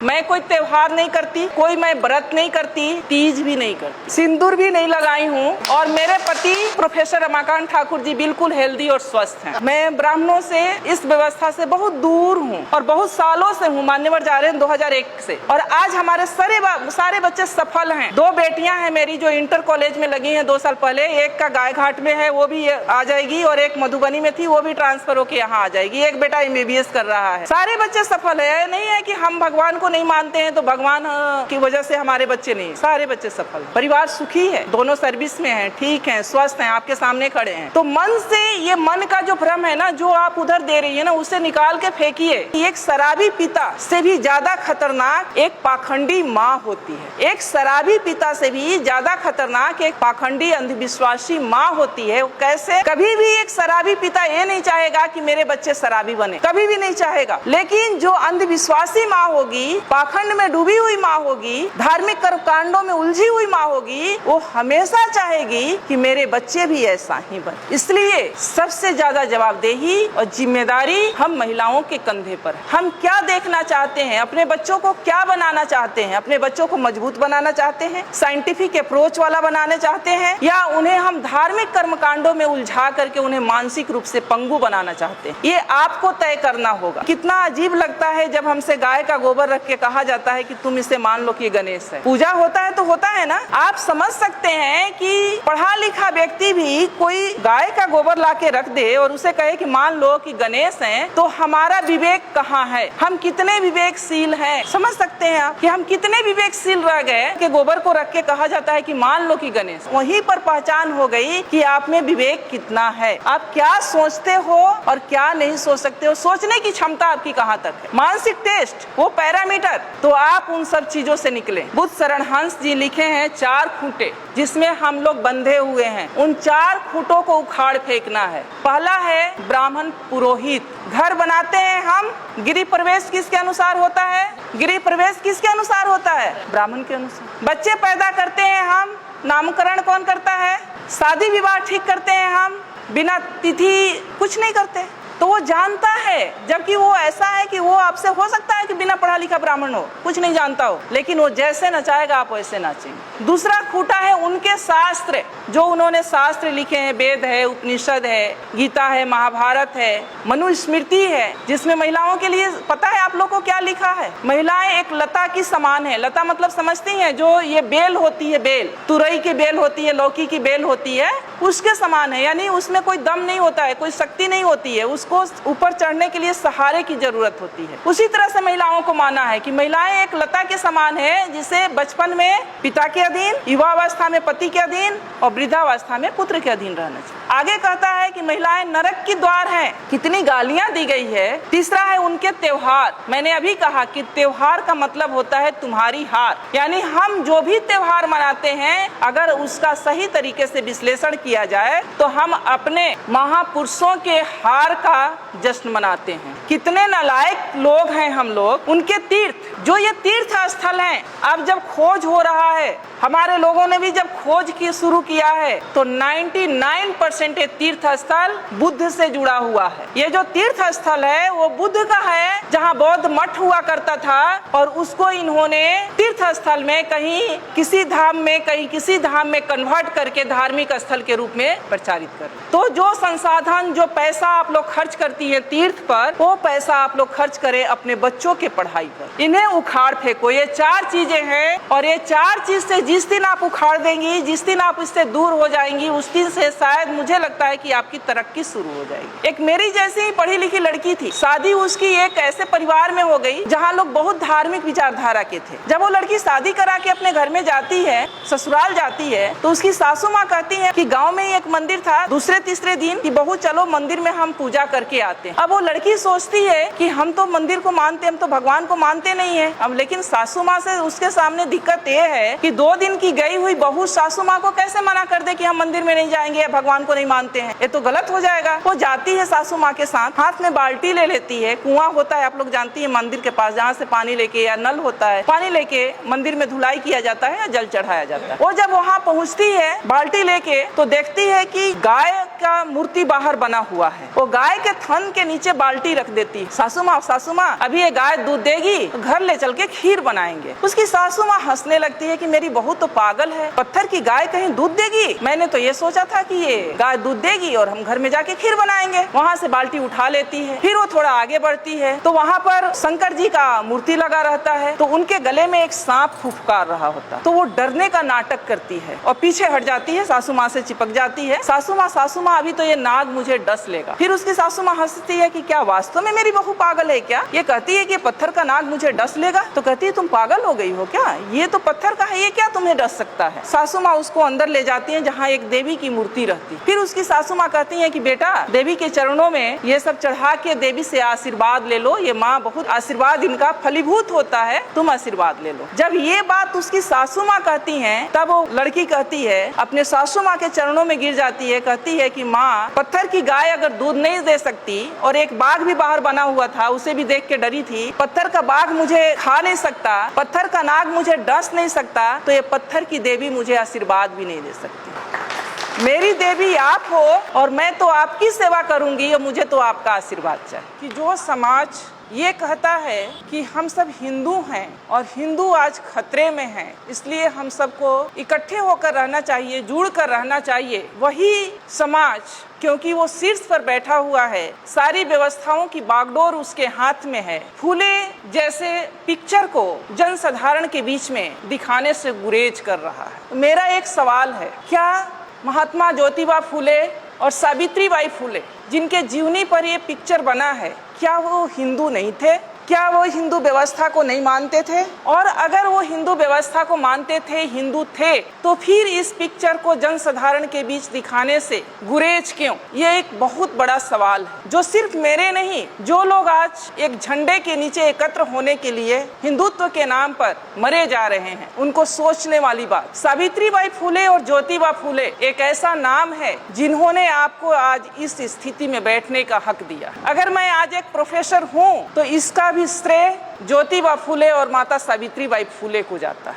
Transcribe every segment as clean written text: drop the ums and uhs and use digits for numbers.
मैं कोई त्योहार नहीं करती, कोई मैं व्रत नहीं करती, तीज भी नहीं करती, सिंदूर भी नहीं लगाई हूँ। और मेरे पति प्रोफेसर रमाकांत ठाकुर जी बिल्कुल हेल्दी और स्वस्थ हैं। मैं ब्राह्मणों से, इस व्यवस्था से बहुत दूर हूँ और बहुत सालों से हूँ। मान्यवर जा रहे हैं 2001 से। और आज हमारे सारे बच्चे सफल हैं। 2 बेटियां हैं मेरी जो इंटर कॉलेज में लगी हैं 2 साल पहले। एक का गाय घाट में है, वो भी आ जाएगी, और एक मधुबनी में थी, वो भी ट्रांसफर होकर यहाँ आ जाएगी। एक बेटा MBBS कर रहा है। सारे बच्चे सफल है। नहीं है कि हम भगवान को नहीं मानते हैं तो भगवान की वजह से हमारे बच्चे नहीं, सारे बच्चे सफल। परिवार सुखी है, दोनों सर्विस में हैं, ठीक हैं, स्वस्थ हैं, आपके सामने खड़े हैं। तो मन से, ये मन का जो भ्रम है ना, जो आप उधर दे रही है ना, उसे निकाल के फेंकिए। एक शराबी पिता से भी ज्यादा खतरनाक एक पाखंडी माँ होती है। एक शराबी पिता से भी ज्यादा खतरनाक एक पाखंडी अंधविश्वासी माँ होती है। कैसे? कभी भी एक शराबी पिता ये नहीं चाहेगा कि मेरे बच्चे शराबी बने, कभी भी नहीं चाहेगा। लेकिन जो अंधविश्वासी माँ होगी, पाखंड में डूबी हुई माँ होगी, धार्मिक कर्मकांडों में उलझी हुई माँ होगी, वो हमेशा चाहेगी कि मेरे बच्चे भी ऐसा ही बने। इसलिए सबसे ज्यादा जवाबदेही और जिम्मेदारी हम महिलाओं के कंधे पर है। हम क्या देखना चाहते हैं, अपने बच्चों को क्या बनाना चाहते हैं? अपने बच्चों को मजबूत बनाना चाहते हैं, साइंटिफिक अप्रोच वाला बनाना चाहते हैं, या उन्हें हम धार्मिक कर्मकांडों में उलझा करके उन्हें मानसिक रूप से पंगु बनाना चाहते हैं? ये आपको तय करना होगा। कितना अजीब लगता है जब हमसे गाय का गोबर रख के कहा जाता है कि तुम इसे मान लो कि ये गणेश है। पूजा होता है तो होता है ना। आप समझ सकते हैं कि पढ़ा लिखा व्यक्ति भी कोई गाय का गोबर ला के रख दे और उसे कहे कि मान लो कि गणेश है, तो हमारा विवेक कहाँ है? हम कितने विवेकशील हैं? समझ सकते हैं आप कि हम कितने विवेकशील रह गए कि गोबर को रख के कहा जाता है कि मान लो कि गणेश। वहीं पर पहचान हो गई कि आप में विवेक कितना है, आप क्या सोचते हो और क्या नहीं सोच सकते हो, सोचने की क्षमता आपकी कहाँ तक है। मानसिक टेस्ट, वो पैरामीटर, तो आप उन सब चीजों से निकले। बुद्ध शरण हंस जी लिखे हैं 4 खूंटे जिसमें हम लोग बंधे हुए हैं। उन 4 खूंटों को उखाड़ फेंकना है। पहला है ब्राह्मण पुरोहित। घर बनाते हैं हम, गृह प्रवेश किसके अनुसार होता है? गृह प्रवेश किसके अनुसार होता है? ब्राह्मण के अनुसार। बच्चे पैदा करते हैं हम, नामकरण कौन करता है? शादी विवाह ठीक करते हैं हम, बिना तिथि कुछ नहीं करते। तो वो जानता है, जबकि वो ऐसा है कि वो आपसे हो सकता है कि बिना पढ़ा लिखा ब्राह्मण हो, कुछ नहीं जानता हो, लेकिन वो जैसे नचाएगा आप वैसे नाचेंगे। दूसरा खूंटा है उनके शास्त्र, जो उन्होंने शास्त्र लिखे हैं। वेद है, उपनिषद है, गीता है, महाभारत है, मनुस्मृति है, जिसमें महिलाओं के लिए पता है आप लोगों को क्या लिखा है? महिलाएं एक लता की समान है। लता मतलब समझती हैं, जो ये बेल होती है, बेल, तुरई की बेल होती है, लौकी की बेल होती है, उसके समान है। यानी उसमें कोई दम नहीं होता है, कोई शक्ति नहीं होती है, उसको ऊपर चढ़ने के लिए सहारे की जरूरत होती है। उसी तरह से महिलाओं को माना है कि महिलाएं एक लता के समान है, जिसे बचपन में पिता के अधीन, युवावस्था में पति के अधीन और वृद्धावस्था में पुत्र के अधीन रहना चाहिए। आगे कहता है कि महिलाएं नरक की द्वार हैं। कितनी गालियां दी गई है। तीसरा है उनके त्योहार। मैंने अभी कहा कि त्योहार का मतलब होता है तुम्हारी हार। यानी हम जो भी त्योहार मनाते हैं, अगर उसका सही तरीके से विश्लेषण किया जाए तो हम अपने महापुरुषों के हार का जश्न मनाते हैं। कितने नालायक लोग हैं हम लोग। उनके तीर्थ, जो ये तीर्थ स्थल हैं, अब जब खोज हो रहा है, हमारे लोगों ने भी जब खोज की शुरू किया है, तो 99% ये तीर्थ स्थल बुद्ध से जुड़ा हुआ है। ये जो तीर्थ स्थल है वो बुद्ध का है, जहाँ बौद्ध मठ हुआ करता था, और उसको इन्होंने तीर्थ स्थल में कहीं किसी धाम में, कहीं किसी धाम में कन्वर्ट करके धार्मिक स्थल के रूप में प्रचारित कर। तो जो संसाधन, जो पैसा आप लोग खर्च करती है तीर्थ पर, वो पैसा आप लोग खर्च करें अपने बच्चों के पढ़ाई पर। इन्हें उखाड़ फेंको। ये 4 चीजें हैं, और ये 4 चीज से जिस दिन आप उखाड़ देंगी, जिस दिन आप इससे दूर हो जाएंगी, उस दिन से शायद मुझे लगता है कि आपकी तरक्की शुरू हो जाएगी। एक मेरी जैसी ही पढ़ी लिखी लड़की थी, शादी उसकी एक ऐसे परिवार में हो गई जहाँ लोग बहुत धार्मिक विचारधारा के थे। जब वो लड़की शादी करा के अपने घर में जाती है, ससुराल जाती है, तो उसकी सासू माँ कहती है कि गाँव में एक मंदिर था, दूसरे तीसरे दिन कि बहू चलो मंदिर में हम पूजा करके आते हैं। अब वो लड़की सोचती है कि हम तो मंदिर को मानते, हम तो भगवान को मानते नहीं है। अब लेकिन सासू माँ से उसके सामने दिक्कत ये है कि 2 दिन की गई हुई बहू सासू माँ को कैसे मना कर दे कि हम मंदिर में नहीं जाएंगे या भगवान को नहीं मानते हैं, ये तो गलत हो जाएगा। वो जाती है सासू माँ के साथ, हाथ में बाल्टी ले लेती है, कुआं होता है आप लोग जानती है मंदिर के पास, जहाँ से पानी लेके या नल होता है पानी लेके मंदिर में धुलाई किया जाता है या जल चढ़ाया जाता है। वो जब वहाँ पहुँचती है बाल्टी लेके तो देखती है कि गाय का मूर्ति बाहर बना हुआ है। वो गाय के थन के नीचे बाल्टी रख देती है। सासू माँ अभी ये गाय दूध देगी तो घर ले चल के खीर बनाएंगे। उसकी सासू माँ हंसने लगती है कि मेरी बहू तो पागल है, पत्थर की गाय कहीं दूध देगी, मैंने तो ये सोचा था कि ये गाय दूध देगी और हम घर में जाके खीर बनाएंगे। वहाँ से बाल्टी उठा लेती है। फिर वो थोड़ा आगे बढ़ती है तो वहाँ पर शंकर जी का मूर्ति लगा रहता है, तो उनके गले में एक सांप फुफकार रहा होता, तो वो डरने का नाटक करती है और पीछे हट जाती है, सासू माँ से चिपक जाती है। सासू माँ अभी तो ये नाग मुझे डस लेगा। फिर उसकी सासू माँ हंसती है कि क्या वास्तव में मेरी बहू पागल है क्या? ये कहती है कि पत्थर का नाग मुझे डस लेगा, तो कहती है तुम पागल हो गई हो क्या, ये तो पत्थर का है, ये क्या तुम्हें डस सकता है? सासू माँ उसको अंदर ले जाती है जहाँ एक देवी की मूर्ति रहती। फिर उसकी सासू माँ कहती है कि बेटा देवी के चरणों में ये सब चढ़ा के देवी से आशीर्वाद ले लो, ये माँ बहुत आशीर्वाद इनका फलीभूत होता है, तुम आशीर्वाद ले लो। जब ये बात उसकी सासू माँ कहती है तब वो लड़की कहती है, अपने सासू माँ के चरणों में गिर जाती है, कहती है कि माँ पत्थर की गाय अगर दूध नहीं दे सकती और एक बाघ भी बाहर बना हुआ था उसे भी देख के डरी थी, पत्थर का बाघ मुझे खा नहीं सकता, पत्थर का नाग मुझे डस नहीं सकता, तो ये पत्थर की देवी मुझे आशीर्वाद भी नहीं दे सकती। मेरी देवी आप हो और मैं तो आपकी सेवा करूंगी और मुझे तो आपका आशीर्वाद चाहिए। कि जो समाज ये कहता है कि हम सब हिंदू हैं और हिंदू आज खतरे में हैं, इसलिए हम सबको इकट्ठे होकर रहना चाहिए, जुड़ कर रहना चाहिए, वही समाज क्योंकि वो शीर्ष पर बैठा हुआ है, सारी व्यवस्थाओं की बागडोर उसके हाथ में है, फूले जैसे पिक्चर को जनसाधारण के बीच में दिखाने से गुरेज कर रहा है। मेरा एक सवाल है, क्या महात्मा ज्योतिबा फूले और सावित्रीबाई फूले जिनके जीवनी पर ये पिक्चर बना है, क्या वो हिंदू नहीं थे? क्या वो हिंदू व्यवस्था को नहीं मानते थे? और अगर वो हिंदू व्यवस्था को मानते थे, हिंदू थे, तो फिर इस पिक्चर को जनसाधारण के बीच दिखाने से गुरेज क्यों? ये एक बहुत बड़ा सवाल है जो सिर्फ मेरे नहीं, जो लोग आज एक झंडे के नीचे एकत्र होने के लिए हिंदुत्व के नाम पर मरे जा रहे हैं, उनको सोचने वाली बात। सावित्रीबाई फूले और ज्योतिबा फूले एक ऐसा नाम है जिन्होंने आपको आज इस स्थिति में बैठने का हक दिया। अगर मैं आज एक प्रोफेसर हूँ तो इसका श्रेय ज्योतिबा फूले और माता सावित्रीबाई फूले को जाता है,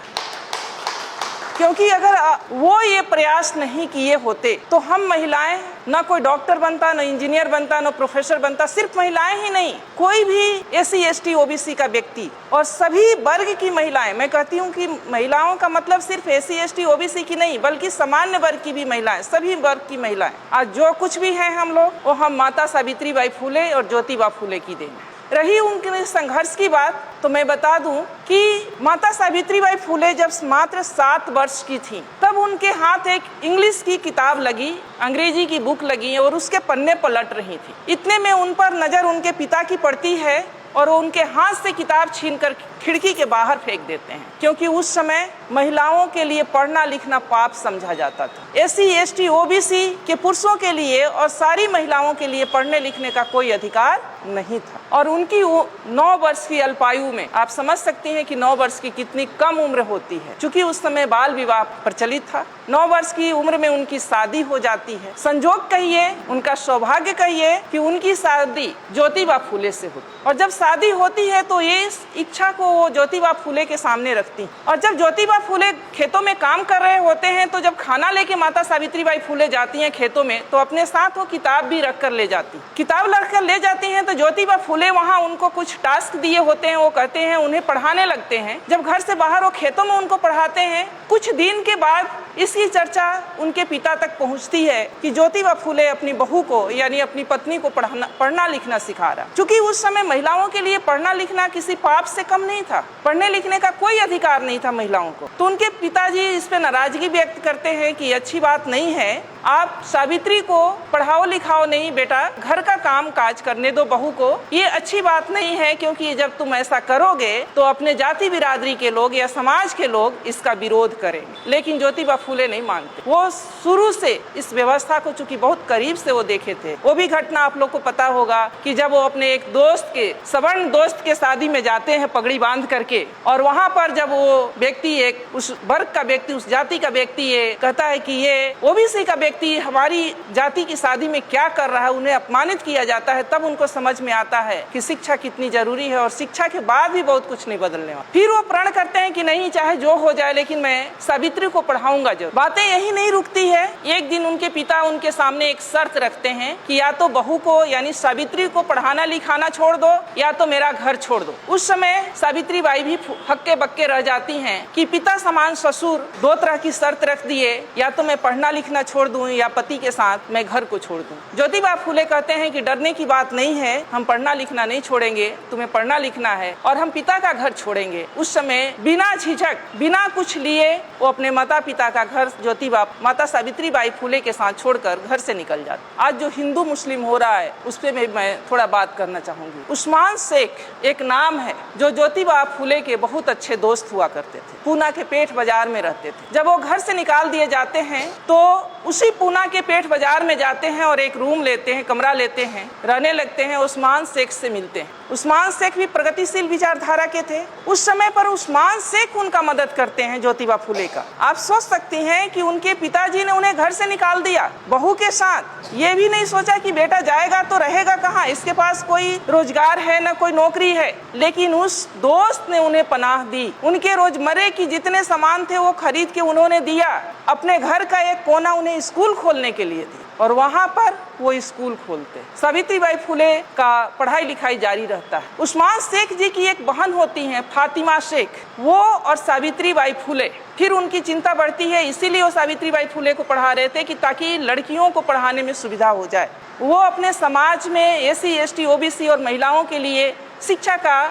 क्योंकि अगर वो ये प्रयास नहीं किए होते तो हम महिलाएं ना कोई डॉक्टर बनता, ना इंजीनियर बनता, ना प्रोफेसर बनता। सिर्फ महिलाएं ही नहीं, कोई भी SC ST OBC का व्यक्ति और सभी वर्ग की महिलाएं, मैं कहती हूँ कि महिलाओं का मतलब सिर्फ SC ST OBC की नहीं बल्कि सामान्य वर्ग की भी महिलाएं, सभी वर्ग की महिलाएं आज जो कुछ भी हैं हम लोग, वो हम माता सावित्रीबाई फूले और ज्योतिबा फूले की देन है। रही उनके संघर्ष की बात तो मैं बता दूं कि माता सावित्रीबाई फूले जब मात्र 7 वर्ष की थी तब उनके हाथ एक इंग्लिश की किताब लगी, अंग्रेजी की बुक लगी और उसके पन्ने पलट रही थी। इतने में उन पर नजर उनके पिता की पड़ती है और वो उनके हाथ से किताब छीनकर खिड़की के बाहर फेंक देते हैं, क्योंकि उस समय महिलाओं के लिए पढ़ना लिखना पाप समझा जाता था। SC ST OBC के पुरुषों के लिए और सारी महिलाओं के लिए पढ़ने लिखने का कोई अधिकार नहीं था। और उनकी 9 वर्ष की अल्पायु में आप समझ सकते हैं कि 9 वर्ष की कितनी कम उम्र होती है, क्योंकि उस समय बाल विवाह प्रचलित था। 9 वर्ष की उम्र में उनकी शादी हो जाती है। संजोग कहिए, उनका सौभाग्य कहिए कि उनकी शादी ज्योतिबा फूले से होती, और जब शादी होती है तो ये इच्छा को वो ज्योतिबा फूले के सामने रखती। और जब ज्योतिबा फूले खेतों में काम कर रहे होते हैं तो जब खाना लेके माता सावित्रीबाई फूले जाती हैं खेतों में तो अपने साथ वो किताब भी रख कर ले जाती। किताब रख कर ले जाती हैं तो ज्योतिबा फूले वहाँ उनको कुछ टास्क दिए होते हैं, वो कहते हैं उन्हें पढ़ाने लगते हैं। जब घर से बाहर वो खेतों में उनको पढ़ाते हैं, कुछ दिन के बाद इसकी चर्चा उनके पिता तक पहुंचती है कि ज्योतिबा फूले अपनी बहू को यानी अपनी पत्नी को पढ़ना लिखना सिखा रहा। क्योंकि उस समय महिलाओं के लिए पढ़ना लिखना किसी पाप से कम नहीं था, पढ़ने लिखने का कोई अधिकार नहीं था महिलाओं को। तो उनके पिताजी इस पे नाराजगी व्यक्त करते हैं कि अच्छी बात नहीं है आप सावित्री को पढ़ाओ लिखाओ नहीं बेटा, घर का काम काज करने दो बहू को। ये अच्छी बात नहीं है, क्योंकि जब तुम ऐसा करोगे तो अपने जाति बिरादरी के लोग या समाज के लोग इसका विरोध करेंगे। लेकिन ज्योतिबा फूले नहीं मानते। वो शुरू से इस व्यवस्था को चूंकि बहुत करीब से वो देखे थे। वो भी घटना आप लोग को पता होगा कि जब वो अपने एक दोस्त के, सवर्ण दोस्त के शादी में जाते हैं पगड़ी बांध करके, और वहाँ पर जब वो व्यक्ति, एक उस वर्ग का व्यक्ति, उस जाति का व्यक्ति ये कहता है कि ये ओबीसी का व्यक्ति हमारी जाति की शादी में क्या कर रहा है, उन्हें अपमानित किया जाता है, तब उनको समझ में आता है कि शिक्षा कितनी जरूरी है और शिक्षा के बाद भी बहुत कुछ नहीं बदलने वाला। फिर वो प्रण करते हैं कि नहीं, चाहे जो हो जाए लेकिन मैं सावित्री को पढ़ाऊंगा जरूर। बातें यही नहीं रुकती है। एक दिन उनके पिता उनके सामने एक शर्त रखते हैं कि या तो बहू को यानी सावित्री को पढ़ाना लिखाना छोड़ दो या तो मेरा घर छोड़ दो। उस समय सावित्री बाई भी हक्के बक्के रह जाती हैं कि पिता समान ससुर दो तरह की शर्त रख दिए, या तो मैं पढ़ना लिखना छोड़ दूं या पति के साथ मैं घर को छोड़ दूं। ज्योतिबा फूले कहते हैं कि डरने की बात नहीं है, हम पढ़ना लिखना नहीं छोड़ेंगे, तुम्हें पढ़ना लिखना है और हम पिता का घर छोड़ेंगे। उस समय बिना झिझक, बिना कुछ लिए वो अपने माता पिता का घर ज्योतिबा माता सावित्री बाई फूले के साथ छोड़कर घर से निकल जाते। आज जो हिंदू मुस्लिम हो रहा है उस पर मैं थोड़ा बात करना चाहूंगी। उस्मान शेख एक नाम है जो ज्योतिबा फूले के बहुत अच्छे दोस्त हुआ करते थे। पूना के पेठ बाजार में रहते थे। जब वो घर से निकाल दिए जाते हैं तो उसी पूना के पेठ बाजार में जाते हैं और एक रूम लेते हैं, कमरा लेते हैं, रहने लगते हैं। उस्मान शेख से मिलते हैं। उस्मान शेख भी प्रगतिशील विचारधारा के थे। उस समय पर उस्मान शेख उनका मदद करते हैं ज्योतिबा फूले का। आप सोच सकती हैं कि उनके पिताजी ने उन्हें घर से निकाल दिया बहू के साथ। ये भी नहीं सोचा कि बेटा जाएगा तो रहेगा कहाँ, इसके पास कोई रोजगार है न कोई नौकरी है। लेकिन उस दोस्त ने उन्हें पनाह दी। उनके रोजमर्रे की जितने सामान थे वो खरीद के उन्होंने दिया। अपने घर का एक कोना उन्हें स्कूल खोलने के लिए दी और वहाँ पर वो स्कूल खोलते। सावित्री बाई फूले का पढ़ाई लिखाई जारी रहता है। उस्मान शेख जी की एक बहन होती हैं फातिमा शेख, वो और सावित्री बाई फूले। फिर उनकी चिंता बढ़ती है, इसीलिए वो सावित्री बाई फूले को पढ़ा रहे थे कि ताकि लड़कियों को पढ़ाने में सुविधा हो जाए। वो अपने समाज में एसी एसटी ओबीसी और महिलाओं के लिए शिक्षा का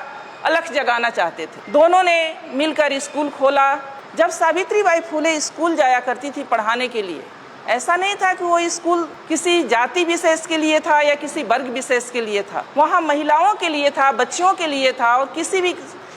अलख जगाना चाहते थे। दोनों ने मिलकर स्कूल खोला। जब सावित्री बाई फूले स्कूल जाया करती थी पढ़ाने के लिए, ऐसा नहीं था कि वो स्कूल किसी जाति विशेष के लिए था या किसी वर्ग विशेष के लिए था। वहाँ महिलाओं के लिए था, बच्चियों के लिए था और किसी भी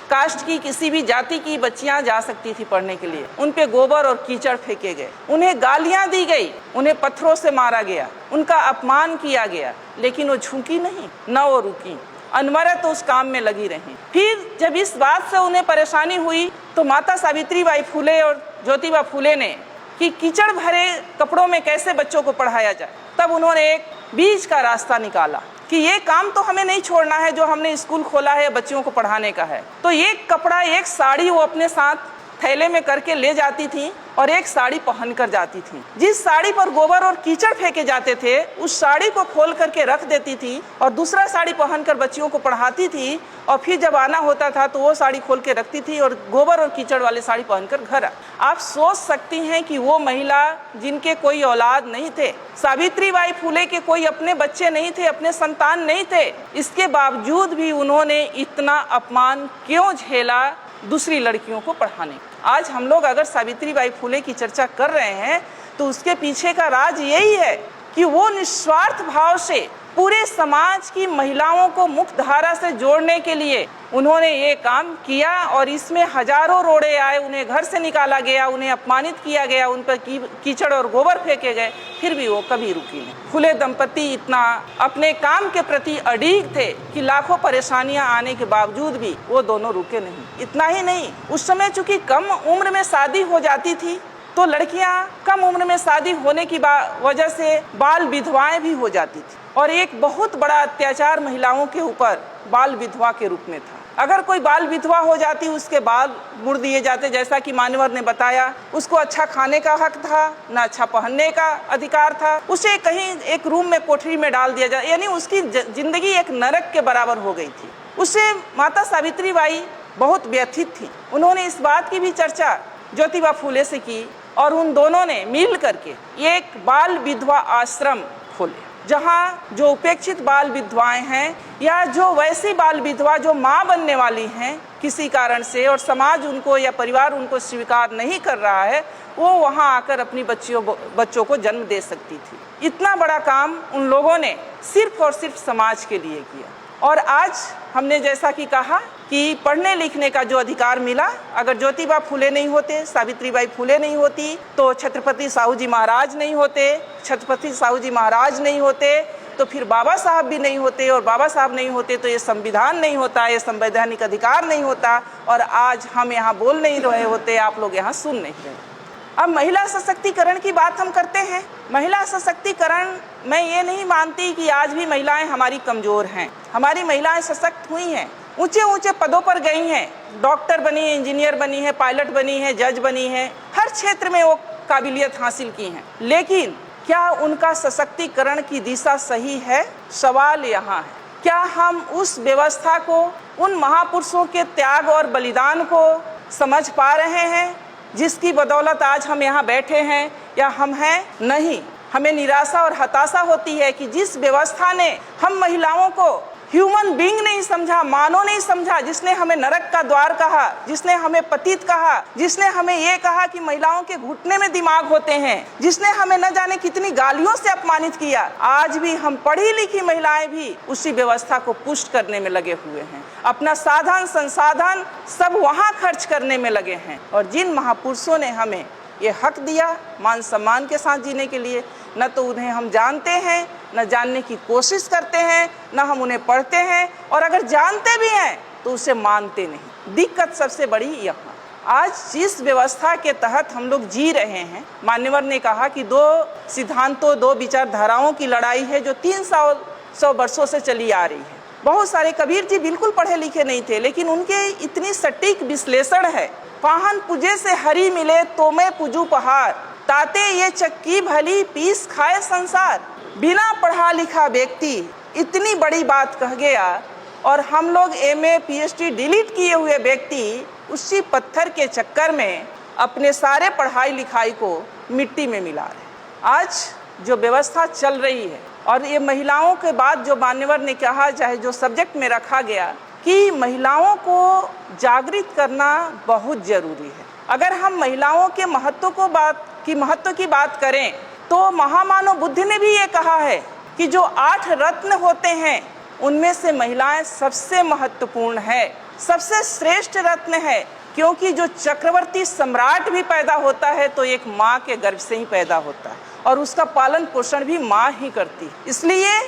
कास्ट की, किसी भी जाति की बच्चियां जा सकती थी पढ़ने के लिए। उन पे गोबर और कीचड़ फेंके गए, उन्हें गालियां दी गई, उन्हें पत्थरों से मारा गया, उनका अपमान किया गया। लेकिन वो झुकी नहीं, न वो रुकी, अनवरत उस काम में लगी रही। फिर जब इस बात से उन्हें परेशानी हुई तो माता सावित्री बाई फूले और ज्योतिबा फूले ने कि कीचड़ भरे कपड़ों में कैसे बच्चों को पढ़ाया जाए, तब उन्होंने एक बीच का रास्ता निकाला कि ये काम तो हमें नहीं छोड़ना है जो हमने स्कूल खोला है बच्चियों को पढ़ाने का है। तो एक कपड़ा, एक साड़ी वो अपने साथ थैले में करके ले जाती थी और एक साड़ी पहन कर जाती थी। जिस साड़ी पर गोबर और कीचड़ फेंके जाते थे उस साड़ी को खोल करके रख देती थी और दूसरा साड़ी पहनकर बच्चियों को पढ़ाती थी। और फिर जब आना होता था तो वो साड़ी खोल के रखती थी और गोबर और कीचड़ वाली साड़ी पहनकर घर। आप सोच सकती हैं कि वो महिला जिनके कोई औलाद नहीं थे, सावित्री बाई फूले के कोई अपने बच्चे नहीं थे, अपने संतान नहीं थे, इसके बावजूद भी उन्होंने इतना अपमान क्यों झेला दूसरी लड़कियों को पढ़ाने। आज हम लोग अगर सावित्री बाई फूले की चर्चा कर रहे हैं तो उसके पीछे का राज यही है कि वो निस्वार्थ भाव से पूरे समाज की महिलाओं को मुख्य धारा से जोड़ने के लिए उन्होंने ये काम किया। और इसमें हजारों रोड़े आए, उन्हें घर से निकाला गया, उन्हें अपमानित किया गया, उन पर कीचड़ और गोबर फेंके गए, फिर भी वो कभी रुकी नहीं। फूले दंपति इतना अपने काम के प्रति अड़िग थे कि लाखों परेशानियां आने के बावजूद भी वो दोनों रुके नहीं। इतना ही नहीं, उस समय चूंकि कम उम्र में शादी हो जाती थी तो लड़कियां कम उम्र में शादी होने की वजह से बाल विधवाएं भी हो जाती थी और एक बहुत बड़ा अत्याचार महिलाओं के ऊपर बाल विधवा के रूप में था। अगर कोई बाल विधवा हो जाती उसके बाल मुड़ दिए जाते, जैसा कि मान्यवर ने बताया। उसको अच्छा खाने का हक था, न अच्छा पहनने का अधिकार था, उसे कहीं एक रूम में कोठरी में डाल दिया जाए, यानी उसकी जिंदगी एक नरक के बराबर हो गई थी। उससे माता सावित्री बाई बहुत व्यथित थी। उन्होंने इस बात की भी चर्चा ज्योतिबा फूले से की और उन दोनों ने मिल करके एक बाल विधवा आश्रम खोले, जहाँ जो उपेक्षित बाल विधवाएं हैं या जो वैसी बाल विधवा जो माँ बनने वाली हैं, किसी कारण से और समाज उनको या परिवार उनको स्वीकार नहीं कर रहा है, वो वहाँ आकर अपनी बच्चों को जन्म दे सकती थी। इतना बड़ा काम उन लोगों ने सिर्फ और सिर्फ समाज के लिए किया। और आज हमने जैसा कि कहा कि पढ़ने लिखने का जो अधिकार मिला, अगर ज्योतिबा फुले नहीं होते, सावित्रीबाई फुले नहीं होती, तो छत्रपति साहू जी महाराज नहीं होते, छत्रपति साहू जी महाराज नहीं होते, तो फिर बाबा साहब भी नहीं होते, और बाबा साहब नहीं होते तो ये संविधान नहीं होता, ये संवैधानिक अधिकार नहीं होता, और आज हम यहाँ बोल नहीं रहे होते, आप लोग यहाँ सुन नहीं रहे। अब महिला सशक्तिकरण की बात हम करते हैं। महिला सशक्तिकरण, मैं ये नहीं मानती कि आज भी महिलाएं हमारी कमज़ोर हैं। हमारी महिलाएं सशक्त हुई हैं, ऊंचे ऊंचे पदों पर गई हैं, डॉक्टर बनी है, इंजीनियर बनी है, पायलट बनी है, जज बनी है, हर क्षेत्र में वो काबिलियत हासिल की हैं। लेकिन क्या उनका सशक्तिकरण की दिशा सही है? सवाल यहाँ है, क्या हम उस व्यवस्था को, उन महापुरुषों के त्याग और बलिदान को समझ पा रहे हैं जिसकी बदौलत आज हम यहाँ बैठे हैं, या हम हैं? नहीं। हमें निराशा और हताशा होती है कि जिस व्यवस्था ने हम महिलाओं को ह्यूमन बीइंग नहीं समझा, मानव नहीं समझा, जिसने हमें नरक का द्वार कहा, जिसने हमें पतित कहा, जिसने हमें ये कहा कि महिलाओं के घुटने में दिमाग होते हैं, जिसने हमें न जाने कितनी गालियों से अपमानित किया, आज भी हम पढ़ी लिखी महिलाएं भी उसी व्यवस्था को पुष्ट करने में लगे हुए हैं। अपना साधन संसाधन सब वहाँ खर्च करने में लगे हैं। और जिन महापुरुषों ने हमें ये हक दिया मान सम्मान के साथ जीने के लिए, न तो उन्हें हम जानते हैं, न जानने की कोशिश करते हैं, न हम उन्हें पढ़ते हैं, और अगर जानते भी हैं तो उसे मानते नहीं। दिक्कत सबसे बड़ी यहाँ, आज जिस व्यवस्था के तहत हम लोग जी रहे हैं, मान्यवर ने कहा कि दो सिद्धांतों, दो विचारधाराओं की लड़ाई है जो 300 वर्षों से चली आ रही है। बहुत सारे, कबीर जी बिल्कुल पढ़े लिखे नहीं थे, लेकिन उनके इतनी सटीक विश्लेषण है। पाहन पूजे से हरि मिले तो मैं पूजू पहाड़, ताते ये चक्की भली पीस खाए संसार। बिना पढ़ा लिखा व्यक्ति इतनी बड़ी बात कह गया, और हम लोग MA PhD डिलीट किए हुए व्यक्ति उसी पत्थर के चक्कर में अपने सारे पढ़ाई लिखाई को मिट्टी में मिला रहे। आज जो व्यवस्था चल रही है, और ये महिलाओं के बाद जो मान्यवर ने कहा, चाहे जो सब्जेक्ट में रखा गया कि महिलाओं को जागृत करना बहुत ज़रूरी है। अगर हम महिलाओं के महत्व की बात करें तो महामानव बुद्ध ने भी ये कहा है कि जो 8 रत्न होते हैं उनमें से महिलाएं सबसे महत्वपूर्ण है, सबसे श्रेष्ठ रत्न है। क्योंकि जो चक्रवर्ती सम्राट भी पैदा होता है तो एक माँ के गर्भ से ही पैदा होता है, और उसका पालन पोषण भी माँ ही करती है। इसलिए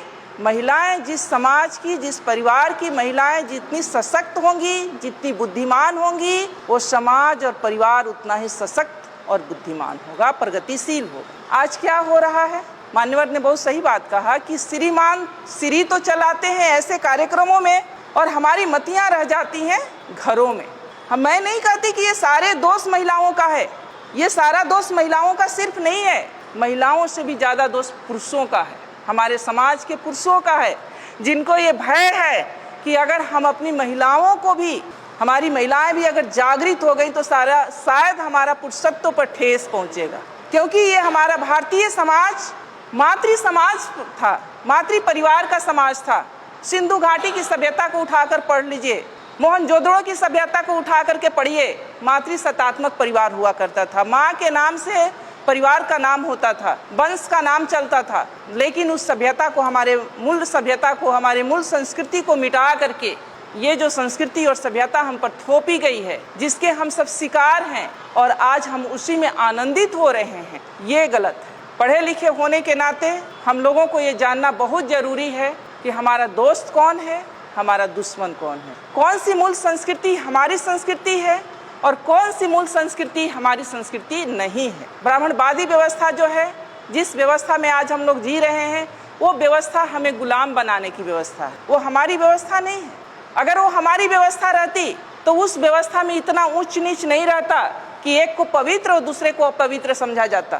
महिलाएं, जिस समाज की, जिस परिवार की महिलाएं जितनी सशक्त होंगी, जितनी बुद्धिमान होंगी, वो समाज और परिवार उतना ही सशक्त और बुद्धिमान होगा, प्रगतिशील होगा। आज क्या हो रहा है? मान्यवर ने बहुत सही बात कहा कि श्रीमान श्री तो चलाते हैं ऐसे कार्यक्रमों में, और हमारी मतियां रह जाती हैं घरों में। मैं नहीं कहती कि ये सारे दोष महिलाओं का है, ये सारा दोष महिलाओं का सिर्फ नहीं है, महिलाओं से भी ज़्यादा दोष पुरुषों का है, हमारे समाज के पुरुषों का है, जिनको ये भय है कि अगर हम अपनी महिलाओं को भी, हमारी महिलाएं भी अगर जागृत हो गई तो शायद हमारा पुरुषत्व पर ठेस पहुंचेगा। क्योंकि ये हमारा भारतीय समाज मातृ समाज था, मातृ परिवार का समाज था। सिंधु घाटी की सभ्यता को उठाकर पढ़ लीजिए, मोहनजोदड़ो की सभ्यता को उठा करके पढ़िए, मातृ सत्तात्मक परिवार हुआ करता था। माँ के नाम से परिवार का नाम होता था, वंश का नाम चलता था। लेकिन उस सभ्यता को, हमारे मूल सभ्यता को, हमारे मूल संस्कृति को मिटा करके ये जो संस्कृति और सभ्यता हम पर थोपी गई है, जिसके हम सब शिकार हैं, और आज हम उसी में आनंदित हो रहे हैं, ये गलत है। पढ़े लिखे होने के नाते हम लोगों को ये जानना बहुत ज़रूरी है कि हमारा दोस्त कौन है, हमारा दुश्मन कौन है, कौन सी मूल संस्कृति हमारी संस्कृति है और कौन सी मूल संस्कृति हमारी संस्कृति नहीं है। ब्राह्मणवादी व्यवस्था जो है, जिस व्यवस्था में आज हम लोग जी रहे हैं, वो व्यवस्था हमें गुलाम बनाने की व्यवस्था है, वो हमारी व्यवस्था नहीं है। अगर वो हमारी व्यवस्था रहती तो उस व्यवस्था में इतना ऊंच नीच नहीं रहता कि एक को पवित्र और दूसरे को अपवित्र समझा जाता।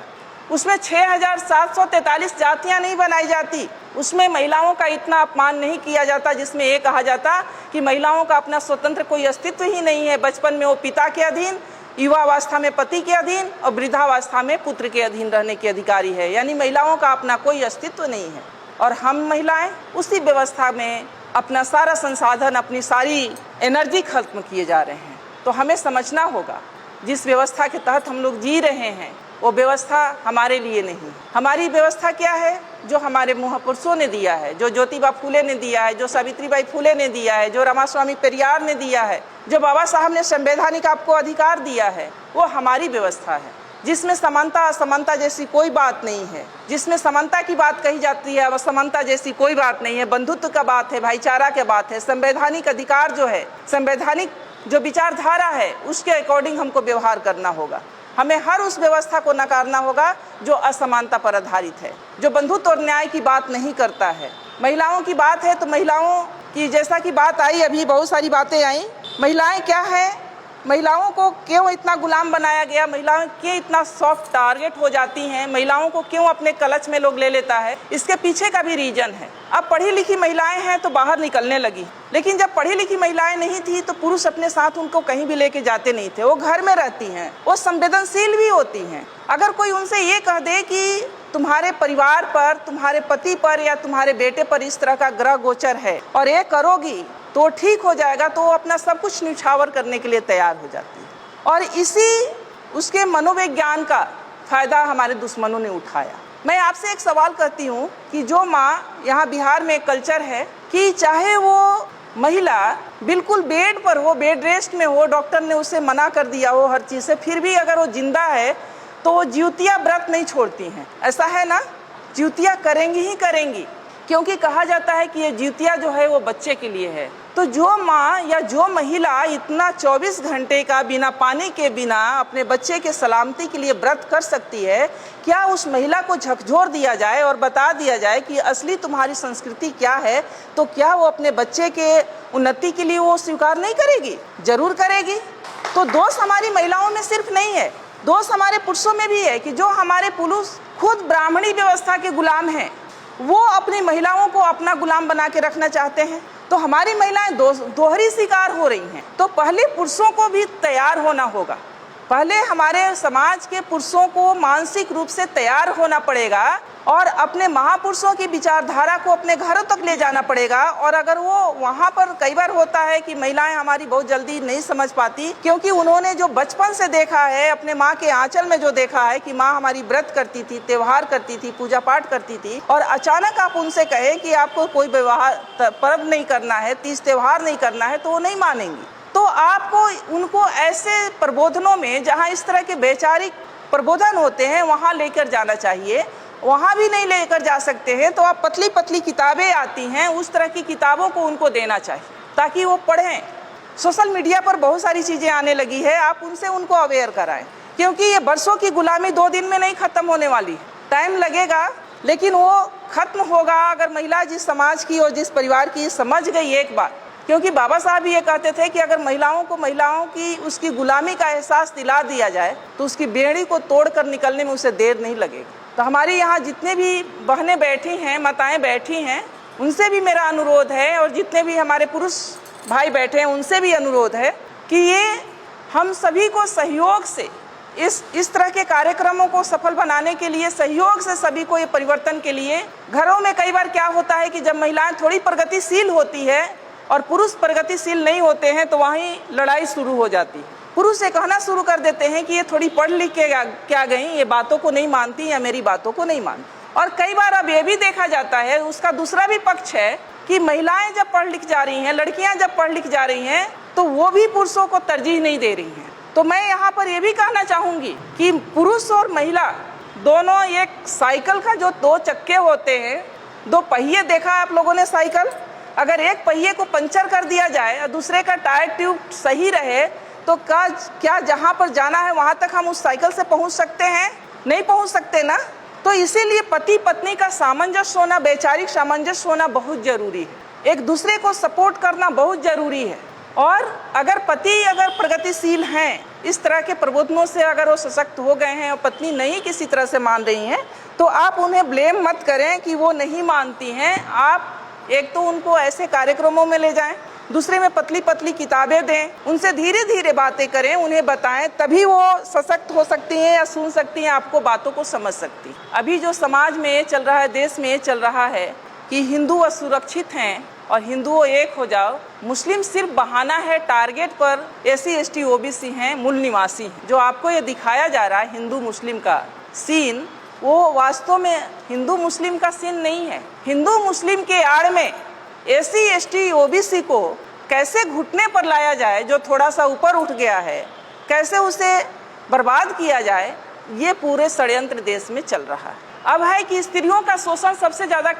उसमें 6743 जातियां नहीं बनाई जाती, उसमें महिलाओं का इतना अपमान नहीं किया जाता जिसमें ये कहा जाता कि महिलाओं का अपना स्वतंत्र कोई अस्तित्व ही नहीं है। बचपन में वो पिता के अधीन, युवावस्था में पति के अधीन और वृद्धावस्था में पुत्र के अधीन रहने की अधिकारी है, यानी महिलाओं का अपना कोई अस्तित्व नहीं है। और हम महिलाएं उसी व्यवस्था में अपना सारा संसाधन, अपनी सारी एनर्जी खत्म किए जा रहे हैं। तो हमें समझना होगा जिस व्यवस्था के तहत हम लोग जी रहे हैं वो व्यवस्था हमारे लिए नहीं। हमारी व्यवस्था क्या है? जो हमारे महापुरुषों ने दिया है, जो ज्योतिबा फुले ने दिया है, जो सावित्रीबाई फुले ने दिया है, जो रामास्वामी पेरियार ने दिया है, जो बाबा साहब ने संवैधानिक आपको अधिकार दिया है, वो हमारी व्यवस्था है, जिसमें समानता असमानता जैसी कोई बात नहीं है, जिसमें समानता की बात कही जाती है, असमानता जैसी कोई बात नहीं है, बंधुत्व का बात है, भाईचारा की बात है। संवैधानिक अधिकार जो है, संवैधानिक जो विचारधारा है, उसके अकॉर्डिंग हमको व्यवहार करना होगा। हमें हर उस व्यवस्था को नकारना होगा जो असमानता पर आधारित है, जो बंधुत्व और न्याय की बात नहीं करता है। महिलाओं की बात है तो महिलाओं की जैसा कि बात आई, अभी बहुत सारी बातें आई। महिलाएं क्या है, महिलाओं को क्यों इतना गुलाम बनाया गया, महिलाएं क्यों इतना सॉफ्ट टारगेट हो जाती हैं, महिलाओं को क्यों अपने कलच में लोग ले लेता है, इसके पीछे का भी रीजन है। अब पढ़ी लिखी महिलाएं हैं तो बाहर निकलने लगी, लेकिन जब पढ़ी लिखी महिलाएं नहीं थी तो पुरुष अपने साथ उनको कहीं भी लेके जाते नहीं थे। वो घर में रहती हैं, वो संवेदनशील भी होती हैं। अगर कोई उनसे ये कह दे कि तुम्हारे परिवार पर, तुम्हारे पति पर या तुम्हारे बेटे पर इस तरह का ग्रह गोचर है और ये करोगी तो ठीक हो जाएगा, तो वो अपना सब कुछ न्यौछावर करने के लिए तैयार हो जाती है। और इसी उसके मनोविज्ञान का फायदा हमारे दुश्मनों ने उठाया। मैं आपसे एक सवाल करती हूँ कि जो माँ, यहाँ बिहार में कल्चर है कि चाहे वो महिला बिल्कुल बेड पर हो, बेड रेस्ट में हो, डॉक्टर ने उसे मना कर दिया हो हर चीज़ से, फिर भी अगर वो जिंदा है तो वो ज्योतिया व्रत नहीं छोड़ती हैं। ऐसा है ना, ज्योतिया करेंगी ही करेंगी, क्योंकि कहा जाता है कि ये ज्योतिया जो है वो बच्चे के लिए है। तो जो माँ या जो महिला इतना 24 घंटे का बिना पानी के, बिना अपने बच्चे के सलामती के लिए व्रत कर सकती है, क्या उस महिला को झकझोर दिया जाए और बता दिया जाए कि असली तुम्हारी संस्कृति क्या है, तो क्या वो अपने बच्चे के उन्नति के लिए वो स्वीकार नहीं करेगी? जरूर करेगी। तो दोष हमारी महिलाओं में सिर्फ नहीं है, दोष हमारे पुरुषों में भी है कि जो हमारे पुरुष खुद ब्राह्मणी व्यवस्था के गुलाम हैं, वो अपनी महिलाओं को अपना गुलाम बना के रखना चाहते हैं। तो हमारी महिलाएं दोहरी शिकार हो रही हैं। तो पहले पुरुषों को भी तैयार होना होगा, पहले हमारे समाज के पुरुषों को मानसिक रूप से तैयार होना पड़ेगा और अपने महापुरुषों की विचारधारा को अपने घरों तक ले जाना पड़ेगा। और अगर वो वहाँ पर कई बार होता है कि महिलाएं हमारी बहुत जल्दी नहीं समझ पाती, क्योंकि उन्होंने जो बचपन से देखा है, अपने माँ के आंचल में जो देखा है कि माँ हमारी व्रत करती थी, त्योहार करती थी, पूजा पाठ करती थी, और अचानक आप उनसे कहें कि आपको कोई व्यवहार पर्व नहीं करना है, तीज त्योहार नहीं करना है, तो वो नहीं मानेंगी। तो आपको उनको ऐसे प्रबोधनों में जहाँ इस तरह के वैचारिक प्रबोधन होते हैं वहाँ लेकर जाना चाहिए। वहाँ भी नहीं लेकर जा सकते हैं तो आप पतली पतली किताबें आती हैं, उस तरह की किताबों को उनको देना चाहिए ताकि वो पढ़ें। सोशल मीडिया पर बहुत सारी चीज़ें आने लगी है, आप उनसे उनको अवेयर कराएं, क्योंकि ये बरसों की गुलामी 2 दिन में नहीं ख़त्म होने वाली। टाइम लगेगा लेकिन वो ख़त्म होगा अगर महिला जिस समाज की और जिस परिवार की समझ गई एक बार। क्योंकि बाबा साहब ये कहते थे कि अगर महिलाओं की उसकी गुलामी का एहसास दिला दिया जाए तो उसकी बेड़ी को तोड़कर निकलने में उसे देर नहीं लगेगी। तो हमारे यहाँ जितने भी बहनें बैठी हैं, माताएं बैठी हैं, उनसे भी मेरा अनुरोध है, और जितने भी हमारे पुरुष भाई बैठे हैं उनसे भी अनुरोध है कि ये हम सभी को सहयोग से इस तरह के कार्यक्रमों को सफल बनाने के लिए, सहयोग से सभी को ये परिवर्तन के लिए। घरों में कई बार क्या होता है कि जब महिलाएं थोड़ी प्रगतिशील होती है और पुरुष प्रगतिशील नहीं होते हैं तो वहीं लड़ाई शुरू हो जाती है। पुरुष ये कहना शुरू कर देते हैं कि ये थोड़ी पढ़ लिख के क्या गई, ये बातों को नहीं मानती या मेरी बातों को नहीं मानती। और कई बार अब ये भी देखा जाता है, उसका दूसरा भी पक्ष है कि महिलाएं जब पढ़ लिख जा रही हैं, लड़कियां जब पढ़ लिख जा रही हैं, तो वो भी पुरुषों को तरजीह नहीं दे रही हैं। तो मैं यहाँ पर ये भी कहना चाहूँगी कि पुरुष और महिला दोनों एक साइकिल का जो 2 चक्के होते हैं, 2 पहिए देखा आप लोगों ने साइकिल, अगर एक पहिए को पंचर कर दिया जाए और दूसरे का टायर ट्यूब सही रहे तो क्या जहाँ पर जाना है वहाँ तक हम उस साइकिल से पहुँच सकते हैं? नहीं पहुँच सकते ना। तो इसीलिए पति पत्नी का सामंजस्य होना, वैचारिक सामंजस्य होना बहुत जरूरी है, एक दूसरे को सपोर्ट करना बहुत जरूरी है। और अगर पति अगर प्रगतिशील हैं, इस तरह के प्रबोधनों से अगर वो सशक्त हो गए हैं और पत्नी नहीं किसी तरह से मान रही हैं, तो आप उन्हें ब्लेम मत करें कि वो नहीं मानती हैं। आप एक तो उनको ऐसे कार्यक्रमों में ले जाएं, दूसरे में पतली पतली किताबें दें, उनसे धीरे धीरे बातें करें, उन्हें बताएं, तभी वो सशक्त हो सकती हैं या सुन सकती हैं, आपको बातों को समझ सकती। अभी जो समाज में ये चल रहा है, देश में ये चल रहा है कि हिंदू असुरक्षित हैं, और हिंदुओं एक हो जाओ। मुस्लिम सिर्फ बहाना है, टारगेट पर SC ST OBC हैं, मूल निवासी हैं। जो आपको ये दिखाया जा रहा है हिंदू मुस्लिम का सीन, वो वास्तव में हिंदू मुस्लिम का सीन नहीं है। हिंदू मुस्लिम के आड़ में SC ST OBC को कैसे घुटने पर लाया जाए, जो थोड़ा सा ऊपर उठ गया है, कैसे उसे बर्बाद किया जाए, ये पूरे षड्यंत्र देश में चल रहा है। अब है कि स्त्रियों का शोषण सबसे ज़्यादा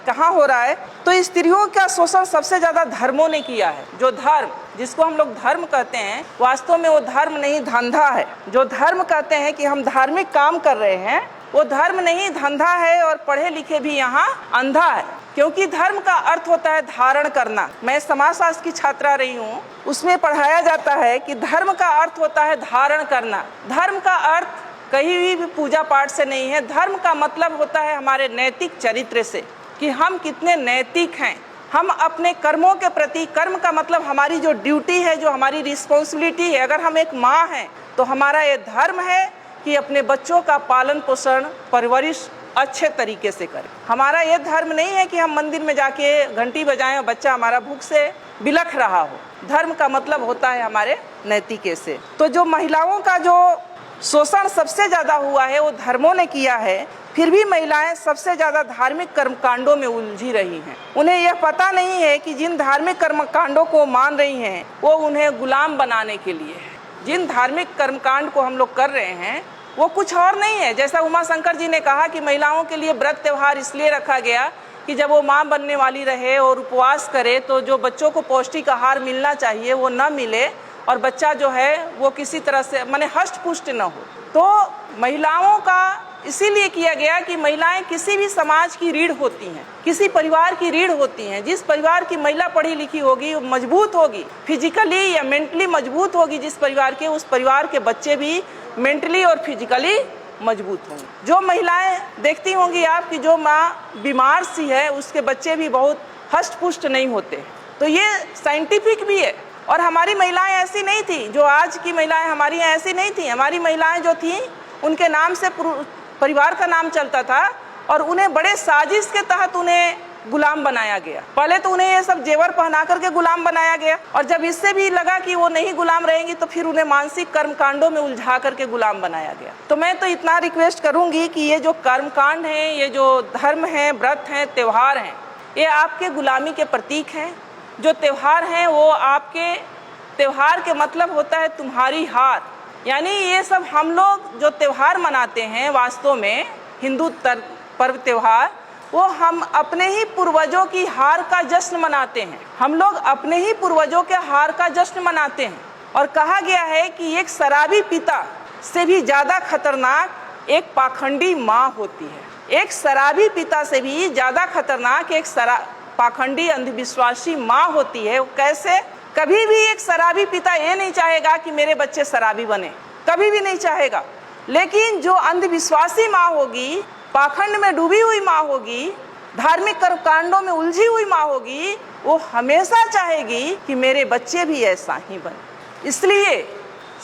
कहाँ हो रहा है, तो स्त्रियों का शोषण सबसे ज़्यादा धर्मों ने किया है। जो धर्म, जिसको हम लोग धर्म कहते हैं, वास्तव में वो धर्म नहीं धंधा है। जो धर्म कहते हैं कि हम धार्मिक काम कर रहे हैं, वो धर्म नहीं धंधा है। और पढ़े लिखे भी यहाँ अंधा है, क्योंकि धर्म का अर्थ होता है धारण करना। मैं समाजशास्त्र की छात्रा रही हूँ, उसमें पढ़ाया जाता है कि धर्म का अर्थ होता है धारण करना। धर्म का अर्थ कहीं भी पूजा पाठ से नहीं है। धर्म का मतलब होता है हमारे नैतिक चरित्र से, कि हम कितने नैतिक हैं, हम अपने कर्मों के प्रति। कर्म का मतलब हमारी जो ड्यूटी है, जो हमारी रिस्पॉन्सिबिलिटी है। अगर हम एक माँ हैं तो हमारा ये धर्म है कि अपने बच्चों का पालन पोषण परवरिश अच्छे तरीके से करें। हमारा ये धर्म नहीं है कि हम मंदिर में जाके घंटी बजाएं और बच्चा हमारा भूख से बिलख रहा हो। धर्म का मतलब होता है हमारे नैतिके से। तो जो महिलाओं का जो शोषण सबसे ज़्यादा हुआ है वो धर्मों ने किया है। फिर भी महिलाएं सबसे ज़्यादा धार्मिक कर्मकांडों में उलझी रही हैं। उन्हें यह पता नहीं है कि जिन धार्मिक कर्मकांडों को मान रही हैं वो उन्हें गुलाम बनाने के लिए है। जिन धार्मिक कर्मकांड को हम लोग कर रहे हैं वो कुछ और नहीं है। जैसा उमा शंकर जी ने कहा कि महिलाओं के लिए व्रत त्यौहार इसलिए रखा गया कि जब वो माँ बनने वाली रहे और उपवास करे तो जो बच्चों को पौष्टिक आहार मिलना चाहिए वो न मिले और बच्चा जो है वो किसी तरह से माने हष्ट पुष्ट न हो। तो महिलाओं का इसीलिए किया गया कि महिलाएं किसी भी समाज की रीढ़ होती हैं, किसी परिवार की रीढ़ होती हैं। जिस परिवार की महिला पढ़ी लिखी होगी, मजबूत होगी, फिजिकली या मेंटली मजबूत होगी जिस परिवार के, उस परिवार के बच्चे भी मेंटली और फिजिकली मजबूत होंगे। जो महिलाएं देखती होंगी आप कि जो माँ बीमार सी है उसके बच्चे भी बहुत हष्ट पुष्ट नहीं होते। तो ये साइंटिफिक भी है। और हमारी महिलाएं ऐसी नहीं थी, जो आज की महिलाएं हमारी ऐसी नहीं थी। हमारी महिलाएं जो थी उनके नाम से परिवार का नाम चलता था और उन्हें बड़े साजिश के तहत उन्हें गुलाम बनाया गया। पहले तो उन्हें ये सब जेवर पहना करके गुलाम बनाया गया और जब इससे भी लगा कि वो नहीं गुलाम रहेंगी तो फिर उन्हें मानसिक कर्मकांडों में उलझा करके गुलाम बनाया गया। तो मैं तो इतना रिक्वेस्ट करूंगी कि ये जो कर्मकांड हैं, ये जो धर्म हैं, व्रत हैं, त्योहार हैं, ये आपके गुलामी के प्रतीक हैं। जो त्योहार हैं वो आपके, त्योहार के मतलब होता है तुम्हारी हार। यानी ये सब हम लोग जो त्योहार मनाते हैं वास्तव में हिंदू पर्व त्योहार, वो हम अपने ही पूर्वजों की हार का जश्न मनाते हैं। हम लोग अपने ही पूर्वजों के हार का जश्न मनाते हैं। और कहा गया है कि एक शराबी पिता से भी ज़्यादा खतरनाक एक पाखंडी माँ होती है। एक शराबी पिता से भी ज़्यादा खतरनाक एक पाखंडी अंधविश्वासी माँ होती है। कैसे? कभी भी एक शराबी पिता ये नहीं चाहेगा कि मेरे बच्चे शराबी बने, कभी भी नहीं चाहेगा। लेकिन जो अंधविश्वासी माँ होगी, पाखंड में डूबी हुई माँ होगी, धार्मिक कर्मकांडों में उलझी हुई माँ होगी, वो हमेशा चाहेगी कि मेरे बच्चे भी ऐसा ही बने। इसलिए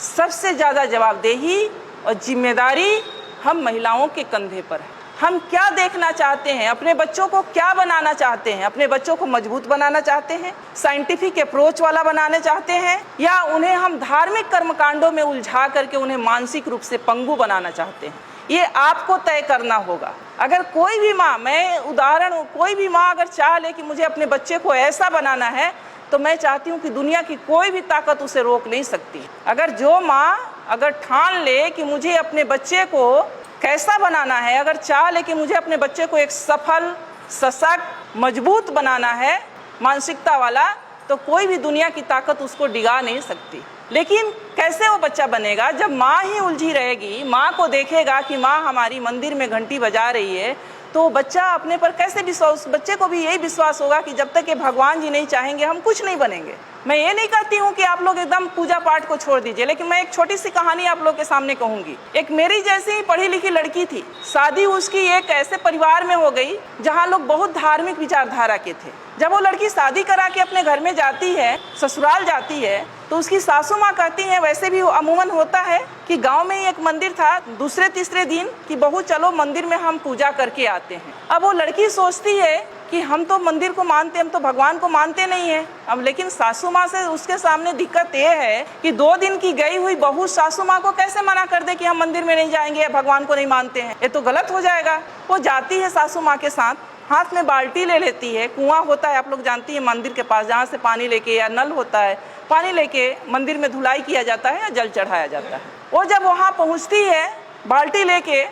सबसे ज़्यादा जवाबदेही और जिम्मेदारी हम महिलाओं के कंधे पर है। हम क्या देखना चाहते हैं, अपने बच्चों को क्या बनाना चाहते हैं? अपने बच्चों को मजबूत बनाना चाहते हैं, साइंटिफिक अप्रोच वाला बनाना चाहते हैं, या उन्हें हम धार्मिक कर्मकांडों में उलझा करके उन्हें मानसिक रूप से पंगु बनाना चाहते हैं? ये आपको तय करना होगा। अगर कोई भी माँ, मैं उदाहरण, कोई भी माँ अगर चाह ले कि मुझे अपने बच्चे को ऐसा बनाना है, तो मैं चाहती हूँ कि दुनिया की कोई भी ताकत उसे रोक नहीं सकती। अगर जो माँ अगर ठान ले कि मुझे अपने बच्चे को कैसा बनाना है, अगर चाह ले कि मुझे अपने बच्चे को एक सफल, सशक्त, मजबूत बनाना है मानसिकता वाला, तो कोई भी दुनिया की ताकत उसको डिगा नहीं सकती। लेकिन कैसे वो बच्चा बनेगा? जब माँ ही उलझी रहेगी, माँ को देखेगा कि माँ हमारी मंदिर में घंटी बजा रही है, तो बच्चा अपने पर कैसे विश्वास, बच्चे को भी यही विश्वास होगा कि जब तक ये भगवान जी नहीं चाहेंगे हम कुछ नहीं बनेंगे। मैं ये नहीं कहती हूँ कि आप लोग एकदम पूजा पाठ को छोड़ दीजिए, लेकिन मैं एक छोटी सी कहानी आप लोग के सामने कहूँगी। एक मेरी जैसी ही पढ़ी लिखी लड़की थी, शादी उसकी एक ऐसे परिवार में हो गई जहाँ लोग बहुत धार्मिक विचारधारा के थे। जब वो लड़की शादी करा के अपने घर में जाती है, ससुराल जाती है, तो उसकी सासू माँ कहती हैं, वैसे भी अमूमन होता है कि गांव में ही एक मंदिर था, दूसरे तीसरे दिन कि बहू चलो मंदिर में हम पूजा करके आते हैं। अब वो लड़की सोचती है कि हम तो मंदिर को मानते, हम तो भगवान को मानते नहीं है। अब लेकिन सासू माँ से उसके सामने दिक्कत ये है कि 2 दिन की गई हुई बहू सासू माँ को कैसे मना कर दे कि हम मंदिर में नहीं जाएंगे, भगवान को नहीं मानते हैं, ये तो गलत हो जाएगा। वो जाती है सासू माँ के साथ, हाथ में बाल्टी ले लेती है, कुआं होता है आप लोग जानती है मंदिर के पास, जहाँ से पानी लेके या नल होता है, पानी लेके मंदिर में धुलाई किया जाता है या जल चढ़ाया जाता है। वो जब वहाँ पहुँचती है बाल्टी लेके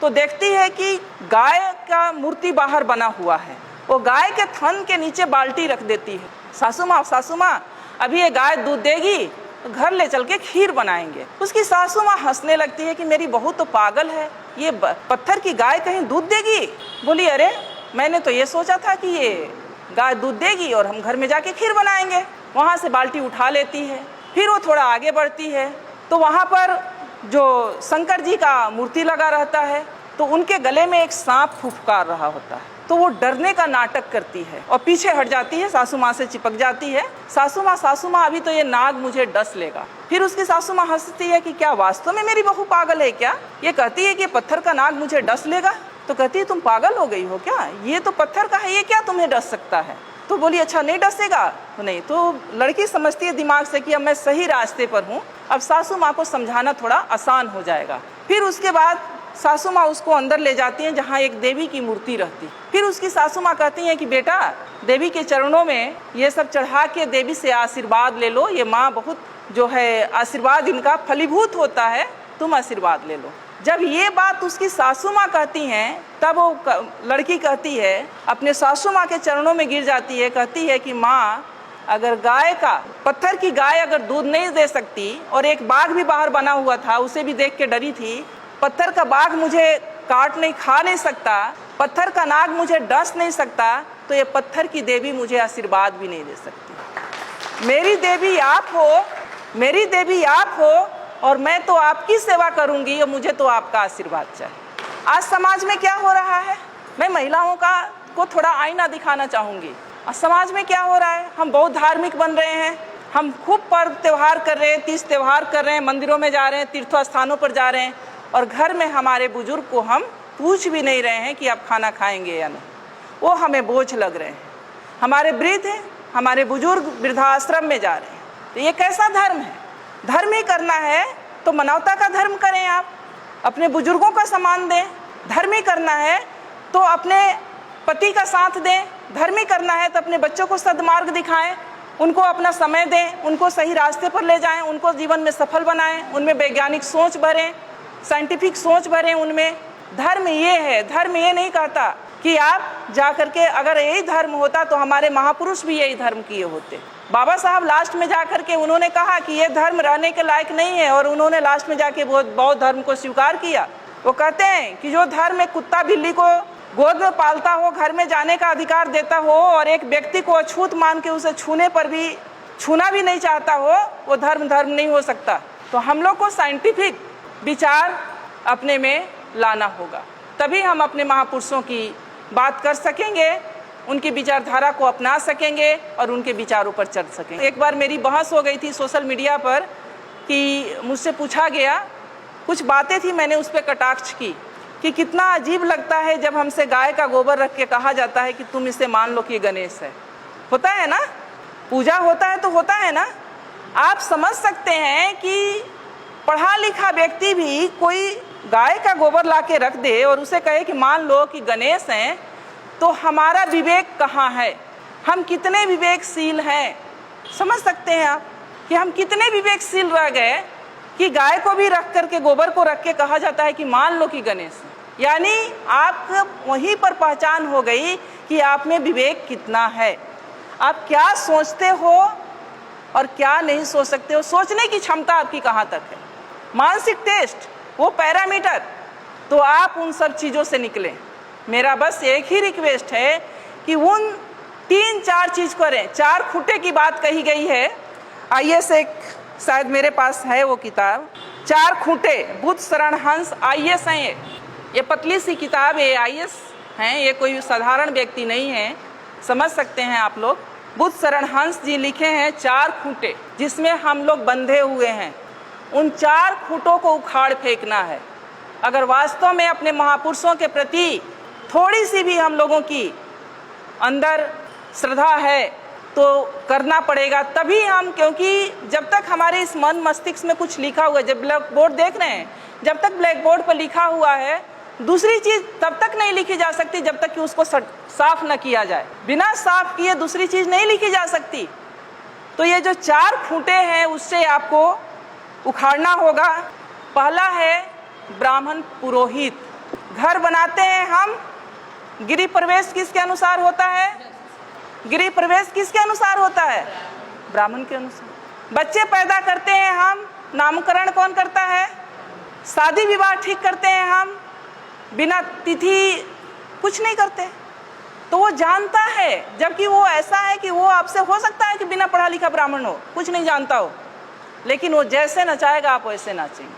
तो देखती है कि गाय का मूर्ति बाहर बना हुआ है। वो गाय के थन के नीचे बाल्टी रख देती है। सासू माँ अभी ये गाय दूध देगी तो घर ले चल के खीर बनाएंगे। उसकी सासू माँ हंसने लगती है कि मेरी बहू तो पागल है, ये पत्थर की गाय कहीं दूध देगी। बोली अरे मैंने तो ये सोचा था कि ये गाय दूध देगी और हम घर में जाके खीर बनाएंगे। वहाँ से बाल्टी उठा लेती है। फिर वो थोड़ा आगे बढ़ती है तो वहाँ पर जो शंकर जी का मूर्ति लगा रहता है तो उनके गले में एक सांप फुफकार रहा होता है। तो वो डरने का नाटक करती है और पीछे हट जाती है, सासू माँ से चिपक जाती है। सासू माँ अभी तो ये नाग मुझे डस लेगा। फिर उसकी सासू माँ हंसती है कि क्या वास्तव में मेरी बहू पागल है क्या? ये कहती है कि पत्थर का नाग मुझे डस लेगा। तो कहती है तुम पागल हो गई हो क्या? ये तो पत्थर का है, ये क्या तुम्हें डस सकता है? तो बोली अच्छा नहीं डसेगा तो नहीं। तो लड़की समझती है दिमाग से कि अब मैं सही रास्ते पर हूँ, अब सासू माँ को समझाना थोड़ा आसान हो जाएगा। फिर उसके बाद सासू माँ उसको अंदर ले जाती हैं जहाँ एक देवी की मूर्ति रहती। फिर उसकी सासू माँ कहती हैं कि बेटा देवी के चरणों में ये सब चढ़ा के देवी से आशीर्वाद ले लो, ये माँ बहुत जो है आशीर्वाद इनका फलीभूत होता है, तुम आशीर्वाद ले लो। जब ये बात उसकी सासू माँ कहती हैं तब वो लड़की कहती है, अपने सासू माँ के चरणों में गिर जाती है, कहती है कि माँ अगर गाय का, पत्थर की गाय अगर दूध नहीं दे सकती और एक बाघ भी बाहर बना हुआ था उसे भी देख के डरी थी, पत्थर का बाघ मुझे काट नहीं खा नहीं सकता, पत्थर का नाग मुझे डस नहीं सकता, तो ये पत्थर की देवी मुझे आशीर्वाद भी नहीं दे सकती। मेरी देवी आप हो, मेरी देवी आप हो और मैं तो आपकी सेवा करूंगी और मुझे तो आपका आशीर्वाद चाहिए। आज समाज में क्या हो रहा है, मैं महिलाओं को थोड़ा आईना दिखाना चाहूँगी। आज समाज में क्या हो रहा है, हम बहुत धार्मिक बन रहे हैं, हम खूब पर्व त्यौहार कर रहे हैं, तीज त्यौहार कर रहे हैं, मंदिरों में जा रहे हैं, तीर्थ स्थानों पर जा रहे हैं और घर में हमारे बुजुर्ग को हम पूछ भी नहीं रहे हैं कि आप खाना खाएंगे या नहीं। वो हमें बोझ लग रहे हैं। हमारे वृद्ध हैं, हमारे बुजुर्ग वृद्धाश्रम में जा रहे हैं। तो ये कैसा धर्म है? धर्म ही करना है तो मानवता का धर्म करें, आप अपने बुजुर्गों का सम्मान दें। धर्म ही करना है तो अपने पति का साथ दें। धर्म ही करना है तो अपने बच्चों को सद्मार्ग दिखाएं, उनको अपना समय दें, उनको सही रास्ते पर ले जाएं, उनको जीवन में सफल बनाएं, उनमें वैज्ञानिक सोच भरें, साइंटिफिक सोच भरें उनमें। धर्म ये है, धर्म ये नहीं कहता कि आप जा करके, अगर यही धर्म होता तो हमारे महापुरुष भी यही धर्म किए होते। बाबा साहब लास्ट में जा करके उन्होंने कहा कि ये धर्म रहने के लायक नहीं है और उन्होंने लास्ट में जाके बौद्ध धर्म को स्वीकार किया। वो कहते हैं कि जो धर्म एक कुत्ता बिल्ली को गोद में पालता हो, घर में जाने का अधिकार देता हो और एक व्यक्ति को अछूत मान के उसे छूने पर भी छूना भी नहीं चाहता हो, वो धर्म नहीं हो सकता। तो हम लोग को साइंटिफिक विचार अपने में लाना होगा, तभी हम अपने महापुरुषों की बात कर सकेंगे, उनकी विचारधारा को अपना सकेंगे और उनके विचारों पर चल सकेंगे। एक बार मेरी बहस हो गई थी सोशल मीडिया पर कि मुझसे पूछा गया, कुछ बातें थी, मैंने उस पर कटाक्ष की कि कितना अजीब लगता है जब हमसे गाय का गोबर रख के कहा जाता है कि तुम इसे मान लो कि गणेश है। होता है ना, पूजा होता है तो होता है ना। आप समझ सकते हैं कि पढ़ा लिखा व्यक्ति भी कोई गाय का गोबर ला के रख दे और उसे कहे कि मान लो कि गणेश हैं, तो हमारा विवेक कहाँ है? हम कितने विवेकशील हैं? समझ सकते हैं आप कि हम कितने विवेकशील रह गए कि गाय को भी रख करके, गोबर को रख के कहा जाता है कि मान लो कि गणेश है। यानी आप वहीं पर पहचान हो गई कि आप में विवेक कितना है, आप क्या सोचते हो और क्या नहीं सोच सकते हो, सोचने की क्षमता आपकी कहाँ तक है। मानसिक टेस्ट, वो पैरामीटर, तो आप उन सब चीज़ों से निकलें। मेरा बस एक ही रिक्वेस्ट है कि उन 3-4 चीज़ करें। 4 खूंटे की बात कही गई है, IAS एक शायद मेरे पास है वो किताब, 4 खूंटे, बुद्ध शरण हंस IAS हैं। ये पतली सी किताब है, IAS हैं, ये कोई साधारण व्यक्ति नहीं है, समझ सकते हैं आप लोग। बुद्ध शरण हंस जी लिखे हैं 4 खूंटे, जिसमें हम लोग बंधे हुए हैं। उन 4 खूंटों को उखाड़ फेंकना है। अगर वास्तव में अपने महापुरुषों के प्रति थोड़ी सी भी हम लोगों की अंदर श्रद्धा है तो करना पड़ेगा, तभी हम, क्योंकि जब तक हमारे इस मन मस्तिष्क में कुछ लिखा हुआ है, जब ब्लैक बोर्ड देख रहे हैं, जब तक ब्लैक बोर्ड पर लिखा हुआ है, दूसरी चीज तब तक नहीं लिखी जा सकती जब तक कि उसको साफ न किया जाए। बिना साफ किए दूसरी चीज नहीं लिखी जा सकती। तो ये जो 4 खूंटे हैं उससे आपको उखाड़ना होगा। पहला है ब्राह्मण पुरोहित। घर बनाते हैं हम, गृह प्रवेश किसके अनुसार होता है? गृह प्रवेश किसके अनुसार होता है? ब्राह्मण के अनुसार। बच्चे पैदा करते हैं हम, नामकरण कौन करता है? शादी विवाह ठीक करते हैं हम, बिना तिथि कुछ नहीं करते। तो वो जानता है, जबकि वो ऐसा है कि वो आपसे हो सकता है कि बिना पढ़ा लिखा ब्राह्मण हो, कुछ नहीं जानता हो, लेकिन वो जैसे नचाएगा आप वैसे नाचेंगे।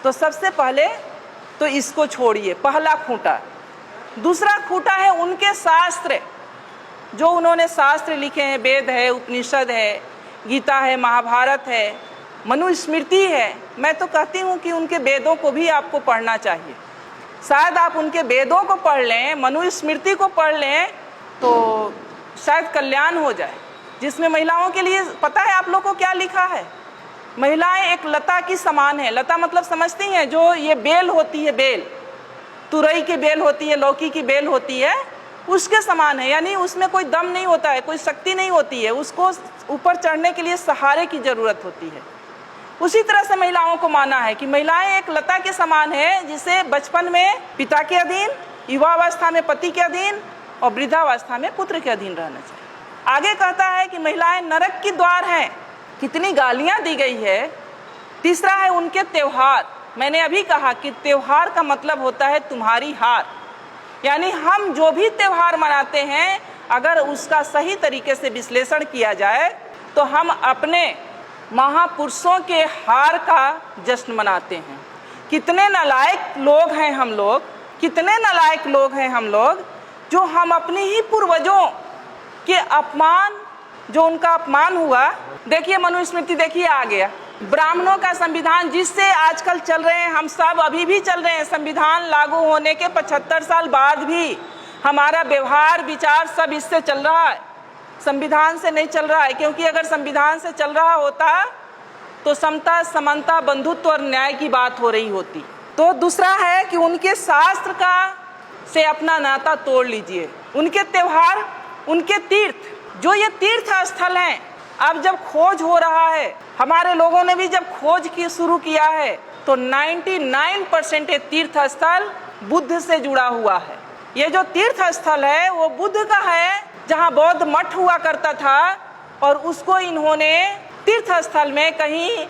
तो सबसे पहले तो इसको छोड़िए, पहला खूंटा। दूसरा खूंटा है उनके शास्त्र, जो उन्होंने शास्त्र लिखे हैं, वेद है, उपनिषद है, गीता है, महाभारत है, मनुस्मृति है। मैं तो कहती हूँ कि उनके वेदों को भी आपको पढ़ना चाहिए। शायद आप उनके वेदों को पढ़ लें, मनुस्मृति को पढ़ लें तो शायद कल्याण हो जाए। जिसमें महिलाओं के लिए पता है आप लोग को क्या लिखा है? महिलाएं एक लता की समान है। लता मतलब समझती हैं, जो ये बेल होती है, बेल, तुरई की बेल होती है, लौकी की बेल होती है, उसके समान है। यानी उसमें कोई दम नहीं होता है, कोई शक्ति नहीं होती है, उसको ऊपर चढ़ने के लिए सहारे की जरूरत होती है। उसी तरह से महिलाओं को माना है कि महिलाएं एक लता के समान है, जिसे बचपन में पिता के अधीन, युवावस्था में पति के अधीन और वृद्धावस्था में पुत्र के अधीन रहना चाहिए। आगे कहता है कि महिलाएं नरक की द्वार हैं। कितनी गालियां दी गई है। तीसरा है उनके त्योहार। मैंने अभी कहा कि त्योहार का मतलब होता है तुम्हारी हार। यानी हम जो भी त्योहार मनाते हैं, अगर उसका सही तरीके से विश्लेषण किया जाए तो हम अपने महापुरुषों के हार का जश्न मनाते हैं। कितने नालायक लोग हैं हम लोग, कितने नालायक लोग हैं हम लोग, जो हम अपने ही पूर्वजों के अपमान, जो उनका अपमान हुआ। देखिए मनुस्मृति, देखिए आ गया ब्राह्मणों का संविधान, जिससे आजकल चल रहे हैं हम सब, अभी भी चल रहे हैं। संविधान लागू होने के 75 साल बाद भी हमारा व्यवहार विचार सब इससे चल रहा है, संविधान से नहीं चल रहा है। क्योंकि अगर संविधान से चल रहा होता तो समता, समानता, बंधुत्व और न्याय की बात हो रही होती। तो दूसरा है कि उनके शास्त्र का से अपना नाता तोड़ लीजिए। उनके त्योहार, उनके तीर्थ, जो ये तीर्थ स्थल हैं, अब जब खोज हो रहा है, हमारे लोगों ने भी जब खोज की शुरू किया है, तो 99% ये तीर्थ स्थल बुद्ध से जुड़ा हुआ है। ये जो तीर्थ स्थल है वो बुद्ध का है, जहाँ बौद्ध मठ हुआ करता था, और उसको इन्होंने तीर्थ स्थल में कहीं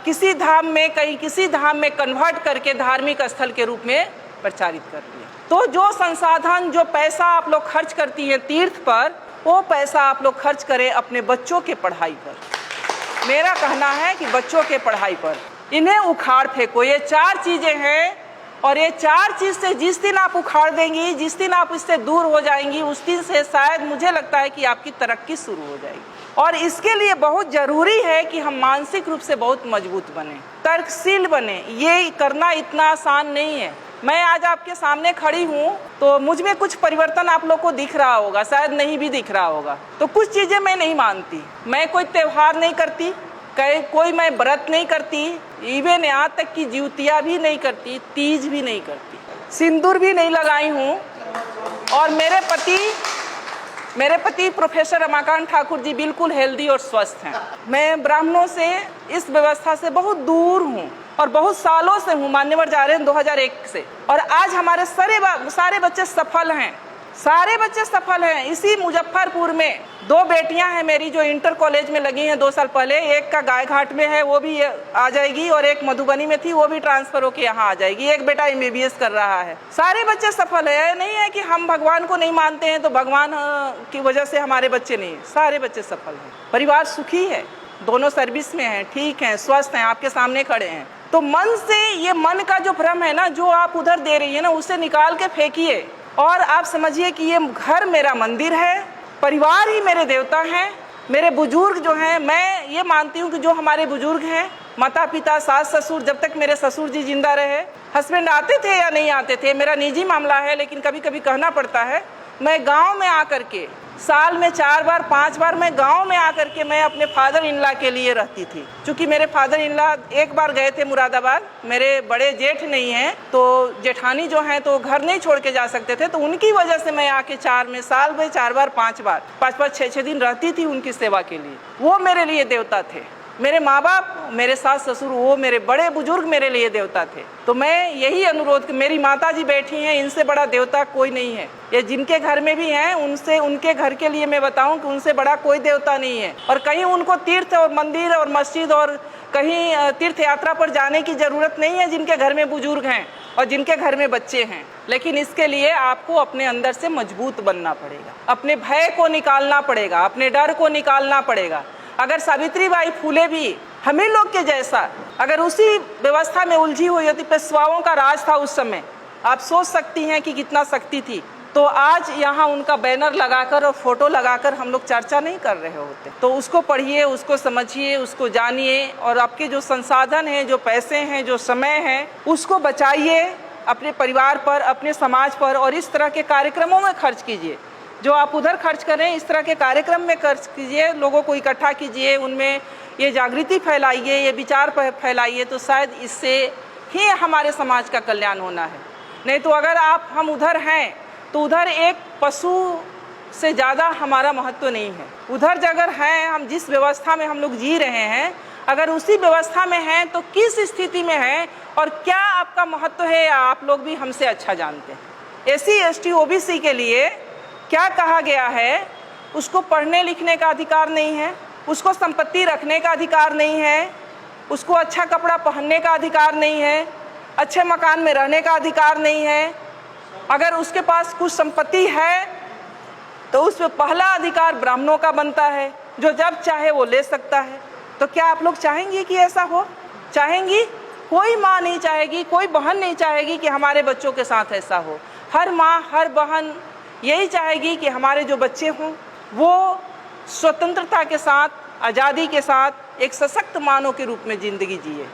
किसी धाम में, कहीं किसी धाम में कन्वर्ट करके धार्मिक स्थल के रूप में प्रचारित कर दिया। तो जो संसाधन, जो पैसा आप लोग खर्च करती हैं तीर्थ पर, वो पैसा आप लोग खर्च करें अपने बच्चों के पढ़ाई पर। मेरा कहना है कि बच्चों के पढ़ाई पर इन्हें उखाड़ फेंको। ये 4 चीजें हैं, और ये 4 चीज से जिस दिन आप उखाड़ देंगी, जिस दिन आप इससे दूर हो जाएंगी, उस दिन से शायद मुझे लगता है कि आपकी तरक्की शुरू हो जाएगी। और इसके लिए बहुत जरूरी है कि हम मानसिक रूप से बहुत मजबूत बने, तर्कशील बने। ये करना इतना आसान नहीं है। मैं आज आपके सामने खड़ी हूँ तो मुझ में कुछ परिवर्तन आप लोग को दिख रहा होगा, शायद नहीं भी दिख रहा होगा। तो कुछ चीजें मैं नहीं मानती, मैं कोई त्योहार नहीं करती, कोई मैं व्रत नहीं करती, इवन यहाँ तक कि जिउतिया भी नहीं करती, तीज भी नहीं करती, सिंदूर भी नहीं लगाई हूँ। और मेरे पति प्रोफेसर रमाकांत ठाकुर जी बिल्कुल हेल्दी और स्वस्थ हैं। मैं ब्राह्मणों से, इस व्यवस्था से बहुत दूर हूँ और बहुत सालों से हूँ। मान्यवर जा रहे हैं 2001 से, और आज हमारे सारे बच्चे सफल हैं, सारे बच्चे सफल हैं। इसी मुजफ्फरपुर में 2 बेटियां हैं मेरी जो इंटर कॉलेज में लगी हैं 2 साल पहले। एक का गायघाट में है, वो भी आ जाएगी, और एक मधुबनी में थी, वो भी ट्रांसफर होके यहाँ आ जाएगी। एक बेटा MBBS कर रहा है। सारे बच्चे सफल है। नहीं है कि हम भगवान को नहीं मानते हैं तो भगवान की वजह से हमारे बच्चे नहीं, सारे बच्चे सफल हैं। परिवार सुखी है, दोनों सर्विस में हैं, ठीक हैं, स्वस्थ हैं, आपके सामने खड़े हैं। तो मन से, ये मन का जो भ्रम है ना, जो आप उधर दे रही है ना, उसे निकाल के फेंकिए और आप समझिए कि ये घर मेरा मंदिर है, परिवार ही मेरे देवता हैं। मेरे बुजुर्ग जो हैं, मैं ये मानती हूँ कि जो हमारे बुजुर्ग हैं, माता पिता, सास ससुर, जब तक मेरे ससुर जी जिंदा रहे, हस्बैंड आते थे या नहीं आते थे, मेरा निजी मामला है, लेकिन कभी कभी कहना पड़ता है, मैं गांव में आकर के साल में 4 बार 5 बार मैं गांव में आकर के मैं अपने फादर इन लॉ के लिए रहती थी। क्योंकि मेरे फादर इन लॉ एक बार गए थे मुरादाबाद, मेरे बड़े जेठ नहीं हैं तो जेठानी जो हैं तो घर नहीं छोड़ के जा सकते थे, तो उनकी वजह से मैं आके साल में 4 बार 5 बार 5-5 6-6 दिन रहती थी उनकी सेवा के लिए। वो मेरे लिए देवता थे। मेरे माँ बाप, मेरे सास ससुर, वो मेरे बड़े बुजुर्ग मेरे लिए देवता थे। तो मैं यही अनुरोध, मेरी माता जी बैठी हैं, इनसे बड़ा देवता कोई नहीं है। ये जिनके घर में भी हैं उनसे, उनके घर के लिए मैं बताऊं कि उनसे बड़ा कोई देवता नहीं है। और कहीं उनको तीर्थ और मंदिर और मस्जिद और कहीं तीर्थ यात्रा पर जाने की जरूरत नहीं है जिनके घर में बुजुर्ग हैं और जिनके घर में बच्चे हैं। लेकिन इसके लिए आपको अपने अंदर से मजबूत बनना पड़ेगा, अपने भय को निकालना पड़ेगा, अपने डर को निकालना पड़ेगा। अगर सावित्रीबाई फूले भी हमें लोग के जैसा अगर उसी व्यवस्था में उलझी हुई होती, पेशवाओं का राज था उस समय, आप सोच सकती हैं कि कितना शक्ति थी, तो आज यहाँ उनका बैनर लगाकर और फोटो लगाकर हम लोग चर्चा नहीं कर रहे होते। तो उसको पढ़िए, उसको समझिए, उसको जानिए और आपके जो संसाधन हैं, जो पैसे हैं, जो समय है, उसको बचाइए अपने परिवार पर, अपने समाज पर और इस तरह के कार्यक्रमों में खर्च कीजिए। जो आप उधर खर्च करें इस तरह के कार्यक्रम में खर्च कीजिए, लोगों को इकट्ठा कीजिए, उनमें ये जागृति फैलाइए, ये विचार फैलाइए, तो शायद इससे ही हमारे समाज का कल्याण होना है। नहीं तो अगर हम उधर हैं तो उधर एक पशु से ज़्यादा हमारा महत्व नहीं है। उधर अगर हैं, हम जिस व्यवस्था में हम लोग जी रहे हैं, अगर उसी व्यवस्था में हैं तो किस स्थिति में हैं और क्या आपका महत्व है, आप लोग भी हमसे अच्छा जानते हैं। SC ST OBC के लिए क्या कहा गया है, उसको पढ़ने लिखने का अधिकार नहीं है, उसको संपत्ति रखने का अधिकार नहीं है, उसको अच्छा कपड़ा पहनने का अधिकार नहीं है, अच्छे मकान में रहने का अधिकार नहीं है। अगर उसके पास कुछ संपत्ति है तो उस पर पहला अधिकार ब्राह्मणों का बनता है, जो जब चाहे वो ले सकता है। तो क्या आप लोग चाहेंगे कि ऐसा हो? चाहेंगी? कोई माँ नहीं चाहेगी, कोई बहन नहीं चाहेगी कि हमारे बच्चों के साथ ऐसा हो। हर माँ, हर बहन यही चाहेगी कि हमारे जो बच्चे हों वो स्वतंत्रता के साथ, आज़ादी के साथ एक सशक्त मानव के रूप में ज़िंदगी जिए।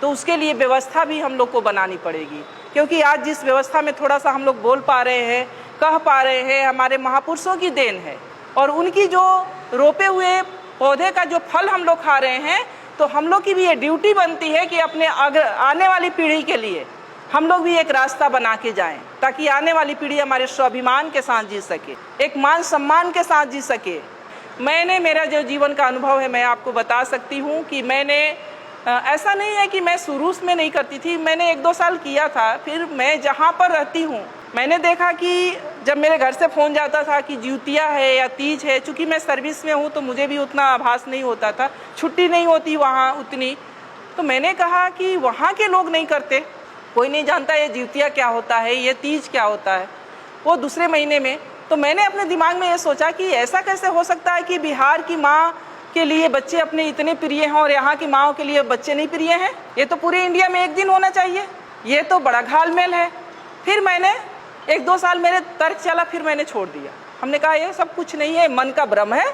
तो उसके लिए व्यवस्था भी हम लोग को बनानी पड़ेगी, क्योंकि आज जिस व्यवस्था में थोड़ा सा हम लोग बोल पा रहे हैं, कह पा रहे हैं, हमारे महापुरुषों की देन है। और उनकी जो रोपे हुए पौधे का जो फल हम लोग खा रहे हैं, तो हम लोग की भी ये ड्यूटी बनती है कि अपने आने वाली पीढ़ी के लिए हम लोग भी एक रास्ता बना के जाएं, ताकि आने वाली पीढ़ी हमारे स्वाभिमान के साथ जी सके, एक मान सम्मान के साथ जी सके। मेरा जो जीवन का अनुभव है मैं आपको बता सकती हूँ कि मैंने ऐसा नहीं है कि मैं शुरू में नहीं करती थी, मैंने 1-2 साल किया था। फिर मैं जहाँ पर रहती हूँ मैंने देखा कि जब मेरे घर से फ़ोन जाता था कि ज्योतिया है या तीज है, चूँकि मैं सर्विस में हूँ तो मुझे भी उतना आभास नहीं होता था, छुट्टी नहीं होती वहाँ उतनी। तो मैंने कहा कि वहाँ के लोग नहीं करते, कोई नहीं जानता ये ज्योतिया क्या होता है, ये तीज क्या होता है, वो दूसरे महीने में। तो मैंने अपने दिमाग में ये सोचा कि ऐसा कैसे हो सकता है कि बिहार की माँ के लिए बच्चे अपने इतने प्रिय हैं और यहाँ की माँओं के लिए बच्चे नहीं प्रिय हैं। ये तो पूरे इंडिया में एक दिन होना चाहिए, ये तो बड़ा घालमेल है। फिर मैंने 1-2 साल मेरे तर्क चला, फिर मैंने छोड़ दिया। हमने कहा ये सब कुछ नहीं है, मन का भ्रम है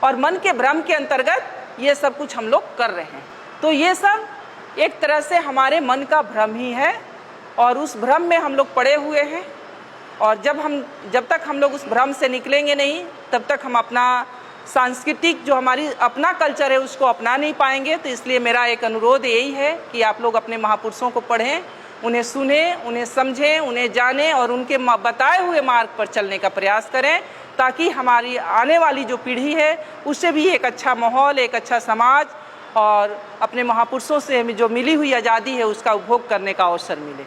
और मन के भ्रम के अंतर्गत ये सब कुछ हम लोग कर रहे हैं। तो ये सब एक तरह से हमारे मन का भ्रम ही है और उस भ्रम में हम लोग पड़े हुए हैं। और जब तक हम लोग उस भ्रम से निकलेंगे नहीं, तब तक हम अपना सांस्कृतिक जो हमारी अपना कल्चर है उसको अपना नहीं पाएंगे। तो इसलिए मेरा एक अनुरोध यही है कि आप लोग अपने महापुरुषों को पढ़ें, उन्हें सुने, उन्हें समझें, उन्हें जानें और उनके बताए हुए मार्ग पर चलने का प्रयास करें, ताकि हमारी आने वाली जो पीढ़ी है उससे भी एक अच्छा माहौल, एक अच्छा समाज और अपने महापुरुषों से जो मिली हुई आज़ादी है उसका उपभोग करने का अवसर मिले।